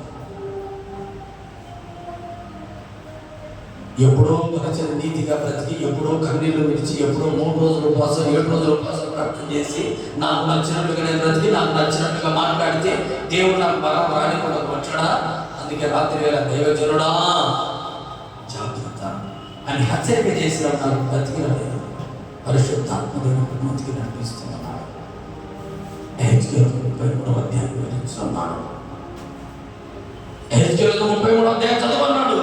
Speaker 2: ఎప్పుడో పరిచయం నీతిగా బ్రతికి, ఎప్పుడో కన్నీళ్లు విడిచి, ఎప్పుడో 3 రోజుల ఉపవాసం 7 రోజుల ఉపవాసం ప్రార్థన చేసి నాకు నచ్చినట్టుగా నేను బ్రతికి నాకు నచ్చినట్టుగా మాట్లాడితే దేవుడు నాకు బలం రానికుండా వచ్చాడా? అందుకే రాత్రి వేళ దైవజనుడా జాగ్రత్త అని హెచ్చరిక చేసిన నాకు బ్రతికినలేదు. పరిశుద్ధాత్మ దేవుడు బ్రతికి నడిపిస్తున్నాడు. హెచ్కేలు 33వ అధ్యాయం వివరిస్తున్నాడు. హెచ్కేలు 33వ అధ్యాయం చదవన్నాడు.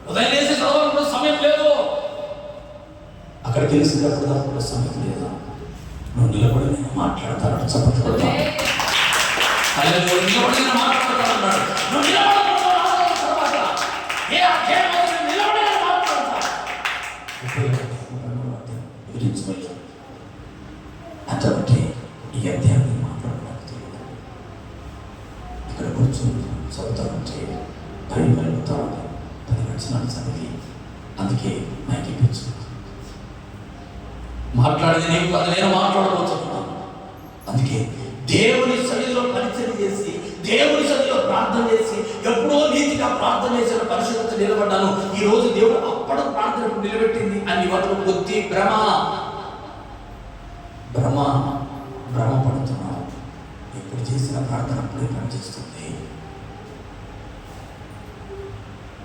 Speaker 2: ఉదయం లేచి చదవాలన్న సమయం లేదు, అక్కడికి తెలిసినప్పుడు దానికి సమయం లేదు. నువ్వు నిలబడి నేను మాట్లాడతాడు, చెప్పబడతా నిలబడి నేను మాట్లాడతాడు. నువ్వు అంటే ఈ అధ్యాయాన్ని మాట్లాడడానికి ఇక్కడ కూర్చొని చదువుతామంటే భయం కలుగుతా ఉంది. 10 వచనాలు చదివి అందుకే నాకు ఇప్పించు మాట్లాడేది నీకు కాదు, నేను మాట్లాడబోతున్నాను. అందుకే దేవుని సన్నిధిలో పరిచయం చేసి, దేవుని సన్నిధిలో ప్రార్థన చేసి, ఎప్పుడో నీతిగా ప్రార్థన చేసిన పరిశుద్ధత నిలబడ్డాను. ఈ రోజు దేవుడు అప్పుడు ప్రార్థనకు నిలబెట్టింది అని వాటిలో బుద్ధి భ్రమపడుతున్నావు. ఎప్పుడు చేసిన ప్రార్థన అప్పుడే పనిచేస్తుంది.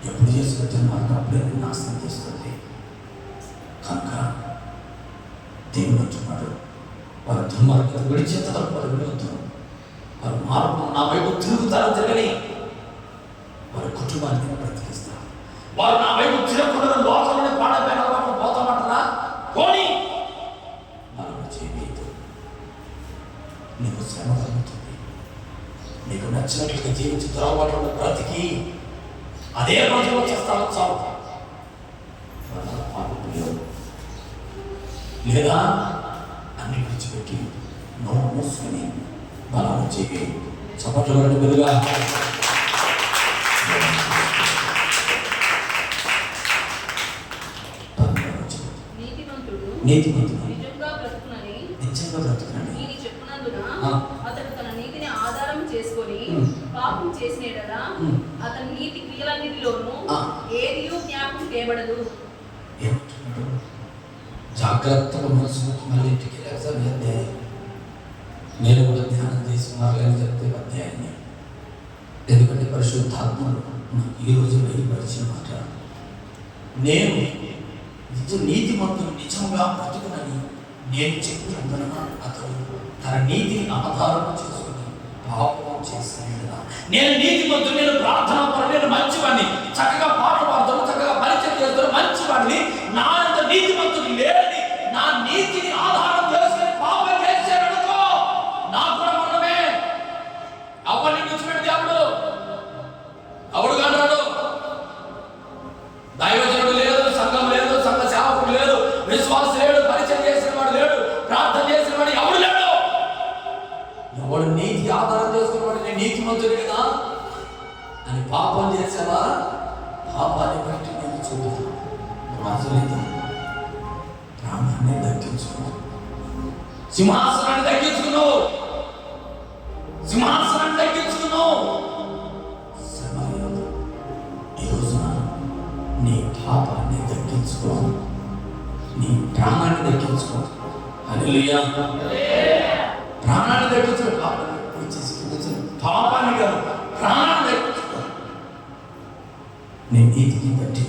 Speaker 2: ఎప్పుడు చేసిన జన్మార్థం అప్పుడే నాశనం చేస్తుంది. కనుక దేవుడు అంటున్నాడు, వాళ్ళ దుర్మార్గత విడిచేస్తారు, వారు విడుగుతారు, వారు మార్పు నా వైపు తిరుగుతారు, తిరగని వారి కుటుంబాన్ని బ్రతికిస్తారు. వారు నా వైపు తిరగకుండా లోకంలో పాడైపోయిన వాళ్ళు పోతామంటారా? పోనీ మనం చేయలేదు. నీకు శ్రమ కలుగుతుంది. నీకు నచ్చినట్లుగా జీవించి దురలవాట్లను బ్రతికి అదే రోజులో చేస్తావు చాలు. లేదా అన్ని విడిచిపెట్టి నోరు మూసుకొని బలం చేయి. చప్పట్లు పడి మెరుగా నీతిమంతుడు నిజంగా బ్రతుకునని
Speaker 3: అతడు తన నీతిని ఆధారం చేసుకొని పాపం చేసిన యెడల అతని నీతి క్రియలన్నిటిలోనూ ఏదియూ జ్ఞాపకం చేయబడదు.
Speaker 2: జాగ్రత్తగా మనసు మళ్ళీ ఇంటికి వెళ్ళాలి. నేను కూడా ధ్యానం చేసి మారలేని చెప్తే అధ్యాయాన్ని, ఎందుకంటే పరిశుద్ధాత్మలు ఈ రోజు బయలుపరిచిన మాట, నేను నీతిమంతుడు నిజంగా బ్రతుకునని నేను చెప్పినందున అతడు తన నీతిని ఆధారం చేసుకుని పాపం చేసిన నేను నీతిమంతుడు, నేను ప్రార్థన పరుడు, నేను మంచివాడిని, చక్కగా పాట పాడతాను, చక్కగా పరిచయం చేస్తాను, మంచివాడిని, నా అంత నీతిమంతుడు లేడని నా నీతిని ఆధారం చేసుకుని పాపం చేశాడనుకో నాకు కూడా మనమే అవన్నీ విడిచిపెట్టి దేవుడు కాదు. దైవజనుడు లేదు, సంఘం లేదు, సంఘ సేవకుడు లేదు, విశ్వాసం లేడు, పరిచయం చేసిన వాడు లేడు, ప్రార్థన చేసిన వాడు ఎవడు లేడు. ఎవడు నీతి ఆధారం చేసుకున్నవాడు నేను నీతిమంతుడు కదా అని పాపం చేసేవా? పాపాన్ని బట్టి నేను చూపుతాను. రాజు లేదు, ప్రాణాన్ని దక్కించుకున్నావు, సింహాసనాన్ని దక్కించుకున్నావు, సింహాసనాన్ని దక్కించుకున్నావు. ఈ రోజున నీ పాపాన్ని దక్కించుకో, నీ ప్రాణాన్ని దక్కించుకో. హల్లెలూయా. ప్రాణాన్ని దక్కించుకో. పాపాన్ని కాదు, ప్రాణాన్ని దక్కించుకో. నీ నీతిని బట్టి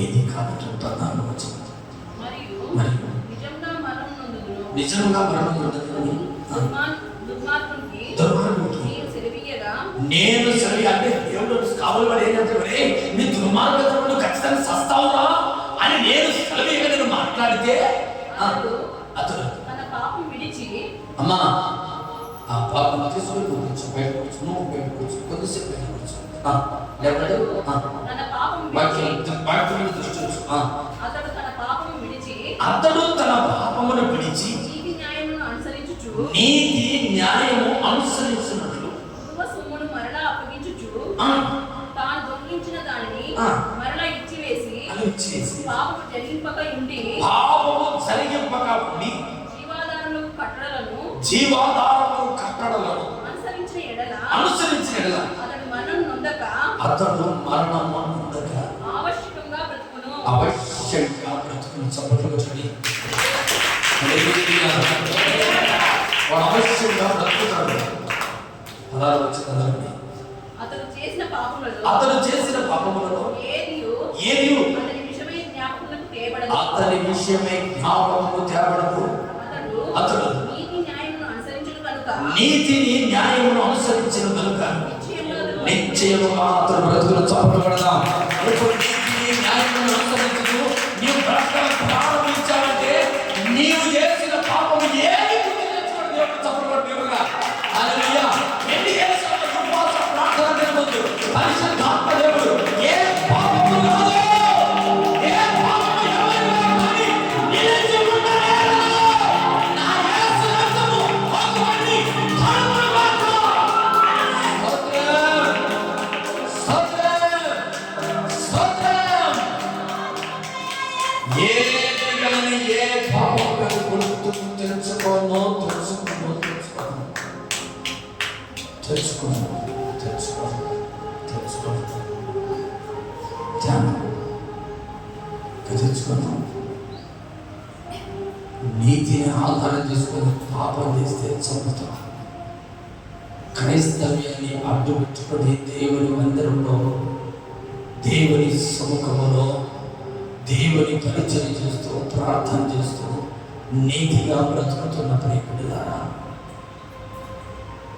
Speaker 2: ఏది కాబట్టి ప్రధానం వచ్చింది.
Speaker 3: మరి
Speaker 2: నిజంగా మరణం ఉండదని
Speaker 3: దుర్మార్గునికి
Speaker 2: దుర్మార్గునికి
Speaker 3: నీవు సెలవీయగా
Speaker 2: నేను సరి అంటే దేవుడు కావాలి వాడు ఏంటంటే నీ దుర్మార్గతను ఖచ్చితంగా సస్తావురా అని నేను సెలవీయగా నేను మాట్లాడితే అతడు
Speaker 3: తన పాపం విడిచి
Speaker 2: అమ్మా ఆ పాపం తీసుకొని కూర్చో బయట కూర్చో నువ్వు బయట కూర్చో కొద్దిసేపు బయట కూర్చో లేకపోతే
Speaker 3: తన పాపం
Speaker 2: దృష్టి
Speaker 3: అతడు తన పాపము విడిచి
Speaker 2: అతడు తన పాపమును విడిచి
Speaker 3: నీతి న్యాయమును అనుసరించుచు
Speaker 2: నీతి న్యాయము అనుసరించినట్లు
Speaker 3: పూర్వ సొమ్మును మరలా అప్పగించుచు తాను దొంగిలించిన దానిని మరలా ఇచ్చివేసి పాపము జరిగింపక ఉండి
Speaker 2: జీవాధారములు కట్టడలను అనుసరించిన ఎడల
Speaker 3: అతడు మరణం నొందక ఆవశ్యకంగా బ్రతుకును
Speaker 2: చప్పట్లు కొట్టండి. వాడు అవశ్యంగా బ్రతుకుతాడు. పదాలు వచ్చిందండి.
Speaker 3: అతడు చేసిన పాపములలో ఏదియు అతని విషయమై జ్ఞాపకములకు తేబడదు. అతడు
Speaker 2: నీతిని న్యాయమును అనుసరించిన కనుక నిశ్చయముగా అతడు బ్రతుకును చప్పబడదాం. నీతిని న్యాయమును అనుసరించు నీవు బ్రతకడం ప్రారంభించాలంటే నీవు చేసిన పాపము ఏది దేవుడు చప్పబడుగా. హల్లెలూయా. ఎన్ని చేసిన ఉపవాస ప్రార్థన దేవుడు పరిశుద్ధాత్మ దేవుడు ఏ పాపము కాదు తెచ్చుకున్నాం. నీతిని ఆధారం చేసుకుని పాపం చేస్తే చంపుతాం. క్రైస్తవ్యాన్ని అడ్డు పెట్టుకుని దేవుని మందిరంలో దేవుని సముఖములో దేవుని పరిచయం చేస్తూ ప్రార్థన చేస్తూ నీతిగా బ్రతుకుతున్న ప్రేమికులారా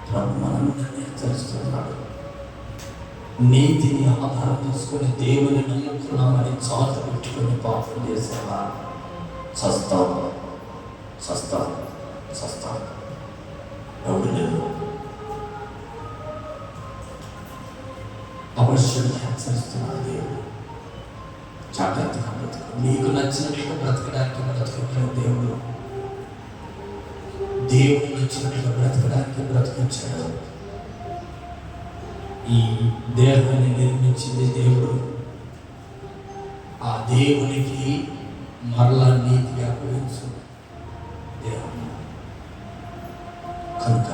Speaker 2: ప్రభు మనల్ని హెచ్చరిస్తున్నాడు. నీతిని ఆధారం చేసుకుని దేవుని నమ్ముకున్నామని చాటు పెట్టుకుని పాపం చేసేవా సస్తావు. ఎవడు లేదు. అవశ్యంగా హెచ్చరిస్తున్నాడు దేవుడు. జాగ్రత్తగా బ్రతుకు. నీకు నచ్చినట్లుగా బ్రతకడానికి బ్రతుకుతున్న దేవుడు నచ్చినట్లుగా బ్రతకడానికి బ్రతికించాడు. ఈ దేహాన్ని నిర్మించింది దేవుడు. ఆ దేవునికి మరలా నీతిగా అప్పగించు దేవుడు కనుక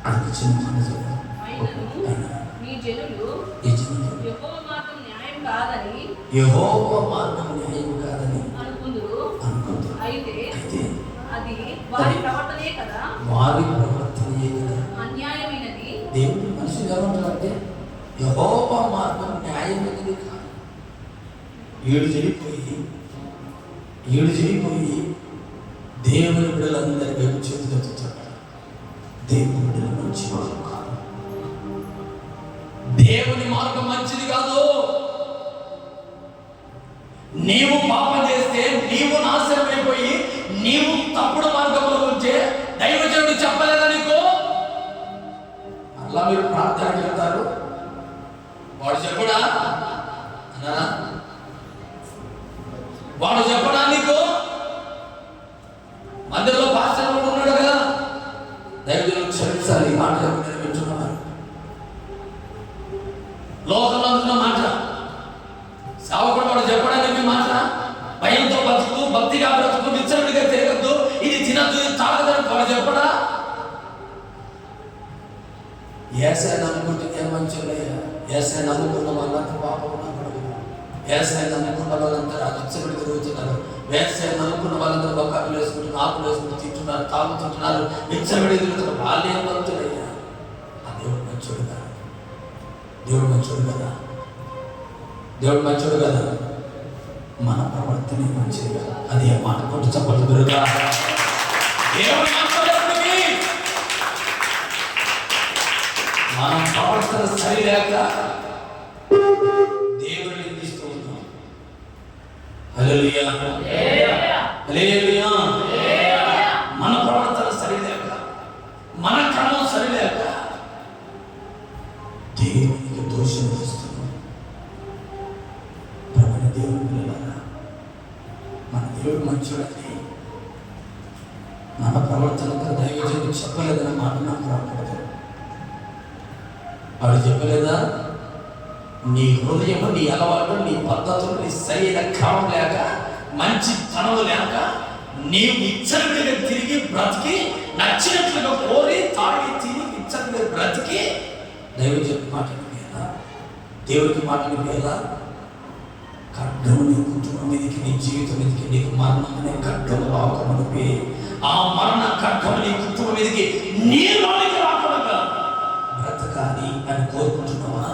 Speaker 2: అది చిన్న యెహోవా మార్గం న్యాయం కాదని అనుకుందురు.
Speaker 3: అయితే అది వారి ప్రవర్తనే కదా అన్యాయమైనది.
Speaker 2: దేవుడు మనుషులు ఏమంటారంటే యెహోవా మార్గం న్యాయమైనది కాదు. ఏడు చెడిపోయి దేవుని బిడ్డలందరి వైపు చేతులెత్తుతాడు. దేవుని బిడ్డలు మంచి వాళ్ళు కాదు. దేవుని మార్గం మంచిది కాదు. నీవు పాపం చేస్తే నీవు నాశనం అయిపోయి నీవు తప్పుడు మార్గంలో ఉంటే దైవజనుడు చెప్పలేదా నీకు? అలా మీరు ప్రార్థనకి వెళ్తారు. వాడు చెప్పడా అన్నారా? వాడు చెప్పడా నీకు? మందిరంలో పాస్టర్ ఉన్నాడు కదా, దైవజనుడు క్షమించాలి మాట వింటున్నారు. లోకంలో అందుతున్న మాట సావుకుడు వాడు చెప్పడానికి మాట భయంతో బతుకు, భక్తిగా బ్రతుకు, విచ్చలవిడిగా తిరగద్దు, ఇది తినద్దు, ఇది తాగదని వాడు చెప్పడా? ఏసాయి నమ్ముకుంటే ఏం మంచిగా ఏసాయి నమ్ముకున్న వాళ్ళంతా పాపం ఏసాయి నమ్ముకున్న వాళ్ళంతా విచ్చలవిడి తిరుగుతున్నారు. ఏసాయి నమ్ముకున్న వాళ్ళంతా బొక్కలు వేసుకుంటున్నారు, ఆకులు వేసుకుంటూ తింటున్నారు, తాగుతుంటున్నారు, విచ్చలవిడి తిరుగుతున్నారు. వాళ్ళు ఏం భక్తులయ్యా? ఆ దేవుడు మంచోడు కదా. దేవుడు మంచోడు కదా. మన ప్రవర్తనే మంచిది కదా. అది మాట కొట్టు చెప్పట్లు పెరుగుతా.
Speaker 1: దేవుని మంచివాడికి మన ప్రవర్తన సరిలేక దేవుని నిందిస్తూ ఉన్నాం. హల్లెలూయా, హల్లెలూయా. మన ప్రవర్తన సరిలేక, మన క్రమం సరిలేక దేవునికి దోషం చేస్తున్నాం. మన దేవుని పిల్లలారా, మన దేవుడు మంచివాడని మన ప్రవర్తనకు దైవజనుడు చెప్పలేదన్న మాట నాకు రాకూడదు. వాడు చెప్పలేదా? నీ హృదయం, నీ అలవాటు, నీ పద్ధతులు, నీ సరైన క్రమం లేక, మంచి తనలు లేక, నీవు ఇచ్చడిగా తిరిగి బ్రతికి, నచ్చినట్లుగా కోరి తాగి తిరిగి ఇచ్చడిగా బ్రతికి దైవజనుడి మాట వినేలా, దేవుడికి మాట వినేలా ఖడ్గము నీ కుటుంబం మీదకి, నీ జీవితం మీదకి, నీకు మరణం అనే ఖడ్గము రాకమునిపి, ఆ మరణ ఖడ్గము నీ కుటుంబం మీదకి నీ లోనికి రాకుండా బ్రతకాలి అని కోరుకుంటున్నావా?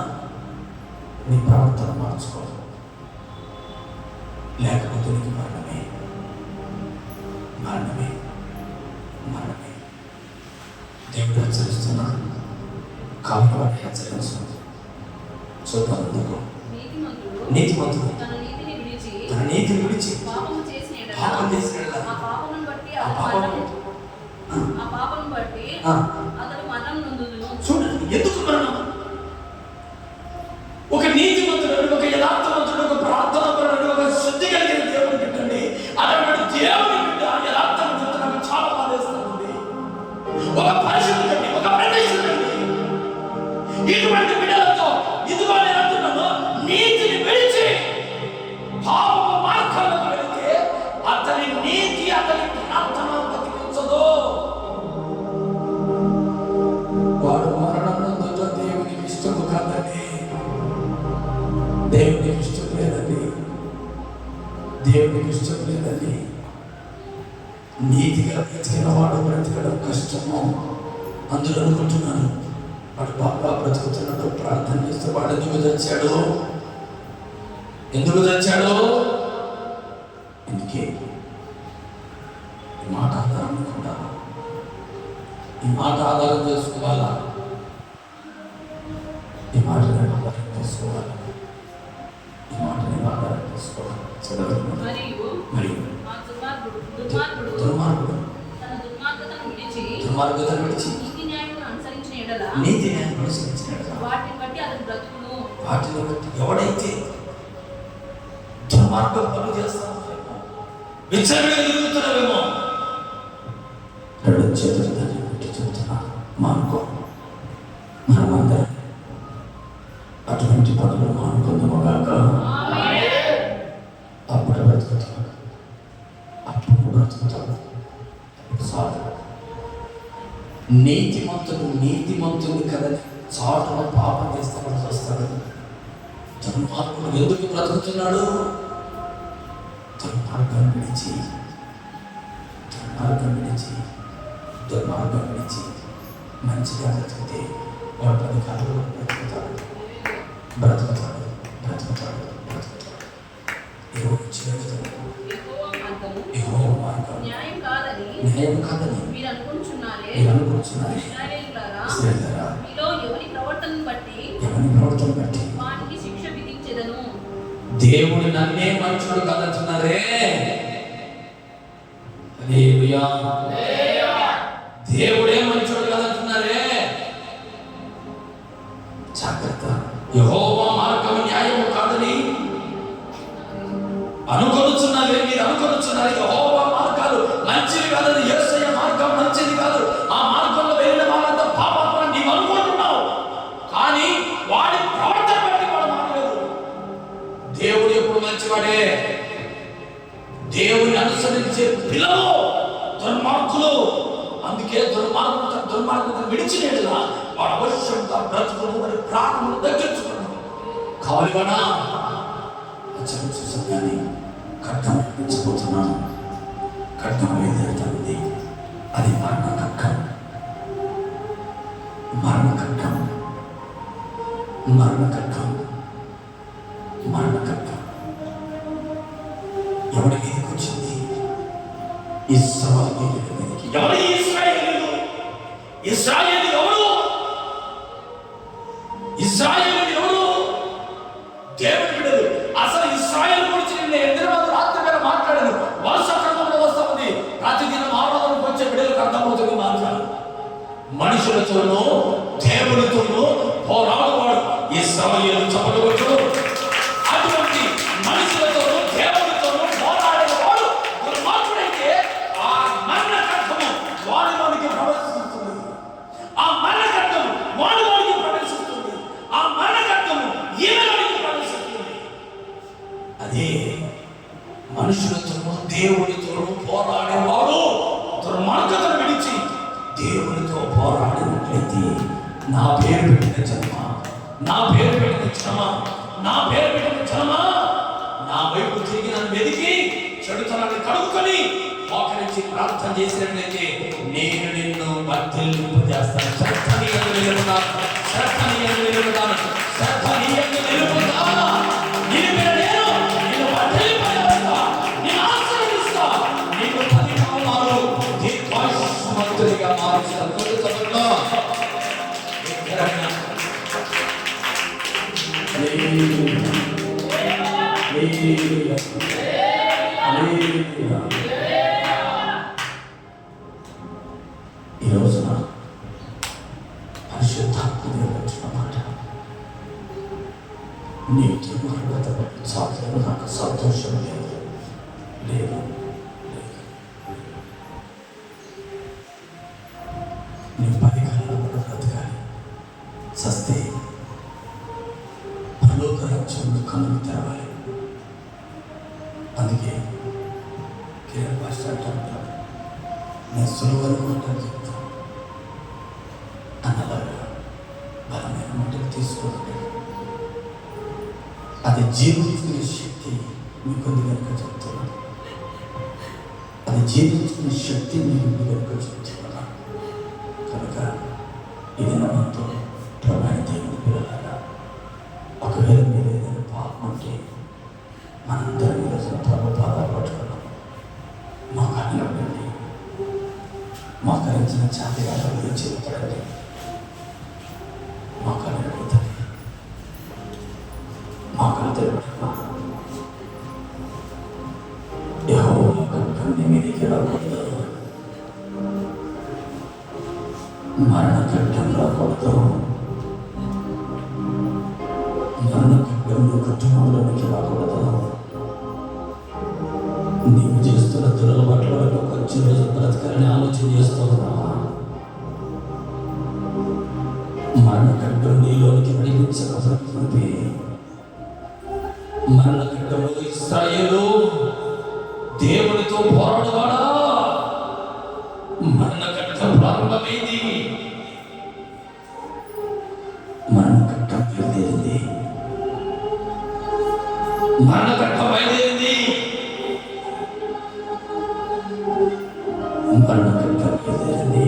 Speaker 1: నీ ప్రవర్తన మార్చుకో, లేకపోతే నీకు మరణమే, మరణమే, మరణమే. దేవుడు హెచ్చరిస్తున్నాడు, కాబట్టి వాడు హెచ్చరించు. చూద్దాం. నీతిమంతుడు తన నీతిని విడిచి పాపం చేసిన
Speaker 3: అతడు మరణం నొందుదును.
Speaker 1: చూడండి, ఎందుకు మరణం? ఒక నీతిమంతుడు, ఒక యథార్థవంతుడు, ఒక ప్రార్థనాపరుడు, ఒక శుద్ధి కలిగిన దేవుని బిడ్డండి. అలాంటి దేవుని బిడ్డ యథార్థవంతుడు నాకు చాలా బాధేస్తుంది. ఒక పరిశుద్ధుడండి, ఒక ప్రదేశుడండి, ఇటువంటి బిడ్డలతో ఇదిగో నేను అంటున్నాను, నీతిని విడిచి పాప మార్గాల్లో వెళితే అతని నీతి, అతని ప్రార్థన బతికించదు. వాడు మరణం నందుట దేవునికి ఇష్టము కాదండి, దేవునికి ఇష్టం లేదండి, దేవునికి ఇష్టం లేదండి. నీతిగా బ్రతికిన వాడు బ్రతకడం కష్టము. అందులో అనుకుంటున్నాను, వాడు బాగా బ్రతుకుతున్నాడు, ప్రార్థన చేస్తే వాడు ఎందుకు చచ్చాడు? ఎందుకు చచ్చాడు? ఎందుకే? ఈ మాట ఆధారం అనుకుంటాను, ఈ మాట ఆధారం చేసుకోవాలా? ఈ మాట నేను ఆధారం చేసుకోవాలా? ఈ మాట నేను ఆధారం చేసుకోవాలి. మరియు దుర్మార్గుడు
Speaker 3: తన దుర్మార్గతను విడిచి నీతి న్యాయమును అనుసరించిన యెడల వాటిని బట్టి అతడు బ్రతుకును.
Speaker 1: వాటిని బట్టి ఎవడైతే దుర్మార్గం పనులు చేస్తామో, విచ్చలవిడిగా తిరుగుతున్నావేమో, రెండు చేతులు దాన్ని పెట్టి చెబుతున్నా, మానుకో. మనమందరం అటువంటి పనులు మానుకుందాముగాక. అప్పుడు బ్రతుకుతాడు, అప్పుడు బ్రతుకుతాడు. సాధు నీతిమంతుని కదని చాటున పాపం చేస్తామని వస్తాడు. దుర్మార్గుడు ఎందుకు బ్రతుకుతున్నాడు? దుర్మార్గం విడిచి మంచిగా బ్రతికితే వాడు 10 కాలంలో బ్రతుకుతాడు. యెహోవా మార్గం న్యాయం కాదని మీరు అనుకుంటున్నారే. ఇశ్రాయేలీయులారా, మీలో ఎవని ప్రవర్తనను బట్టి వానికి శిక్ష విధించెదను. దేవుడు నన్నే మనుషుడు కాదంటున్నారే. హల్లెలూయా. దేవుడే మనుషుడు కాదంటున్నారే. జాగ్రత్త. యెహోవా మార్గం న్యాయము కాదని అనుకొనుచున్నారే. మీరు అనుకొనుచున్నారు యెహోవా మార్గాలు మంచిది కాదని, యేసయ్య మార్గం మంచిది కాదు, ఆ మార్గంలో వెళ్ళిన వాళ్ళంతా పాపాత్మ నీవు అనుకుంటున్నావు. కానీ వాడి ప్రవర్తన బట్టి వాడు మారలేదు. దేవుడు ఎప్పుడు మంచివాడే. దేవుని అనుసరించే పిల్లలు దుర్మార్గులు. అందుకే దుర్మార్గులను విడిచినట్లా వాడు అవశ్యంగా బ్రతుకును, మరి ప్రాణమును తగ్గించుకున్నాడు. కావాలివాడా చూసాను, కానీ ఖడ్గం పెంచిపోతున్నాను. ఖడ్గం ఏదైతుంది అది మరణ ఖడ్గం. ఎవరి మీదకి వచ్చింది? ఈ సవాల్ మీదకి ఎవరి
Speaker 2: మనుషులతోనూ దేవునితోనూ పోరాడువాడు ఇశ్రాయేలు చెప్పవచ్చు. అటువంటి మనుషులతోనూ దేవునితోనూ పోరాడేవాడు దుర్మార్గుడైతే ఆ మరణ ఖడ్గము వాడిలోనికి ప్రవేశిస్తుంది. ఆ మరణ ఖడ్గము వాడిలోనికి ప్రవేశిస్తుంది. ఆ మరణ ఖడ్గము ఈమెలోనికి ప్రవేశిస్తుంది. అదే మనుషులతోనూ దేవునితోనూ పోరాడేవాడు దుర్మార్గతను విడిచి దేవునితో పోరాడినట్లయితే నా పేరు పెట్టిన జన్మ, నా పేరు పెట్టిన శ్రమ, నా పేరు పెట్టిన శ్రమ నా వైపు తిరిగి నన్ను వెతికి చెడుతనాన్ని కడుక్కొని మోకరించి ప్రార్థన చేసినట్లయితే నేను నిన్ను వర్ధిల్లింపజేస్తాను. శ్రద్ధనీయంగా నిలుపుతాను, శ్రద్ధనీయంగా నిలుపుతాను, శ్రద్ధనీయంగా నిలుపుతాను. నిలిపిన నేను నిన్ను వర్ధిల్లింపజేస్తా, నిన్ను ఆశీర్వదిస్తా, నీకు 10 కాలాలు దీర్ఘాయుష్మంతుడిగా మార్చిన తొలితలో ఈ రోజున పరిశుద్ధాత్మ దేవుడు వచ్చిన మాట నీటి మరణత సాధ్యం నాకు సంతోషం లేదు లేదు. నీ 10 కాలంలో బ్రతకాలి. సస్తే పరలోక రాజ్యంలో కన్నులు తెరవాలి. అందుకే కేరళ భాష అంటారు, నేను సులువనుకుంటాను చెప్తాను అన్నలాగా బలమైన మాటలు తీసుకోండి. అది జీవించుకునే శక్తి మీకుంది కనుక చెప్తున్నాను. అది జీవించుకునే శక్తి మీకు కనుక చెప్తున్నాను. కనుక ఇది నమ్మతో ప్రమాణ దేవుని పిల్లలారా, ఒకవేళ మీరు ఏదైనా పాపం అంటే మనందరం ఈరోజు ప్రభు పాదాలు పట్టుకున్నాం. మోకాళ్ళండి, మోకరించిన ఛాతీగా చేపడండి, మోకాళ్ళు అడుగుతుంది, మోకాలు తెరవడం. యెహోవా ఖడ్గం మీదికి రాకూడదు, మరణ ఖడ్గం రాకూడదు, మరణ ఖడ్గం కుటుంబంలోనికి రాకూడదు. నీవు చేస్తున్న దురలవాట్ల వల్ల కొంచెం రోజు బ్రతకాలని ఆలోచన చేస్తూ ఉన్నావా? మరణ ఖడ్గం నీలోనికి నడిపించకపోతే మరణ ఖడ్గంలో ఇశ్రాయేలు దేవునితో పోరాడవాడా మరణ ఖడ్గం ప్రారంభమైంది. మరణ ఖడ్గం బయలుదేరింది, మరణ ఖడ్గం బయలుదేరింది, మరణ ఖడ్గం బయలుదేరింది.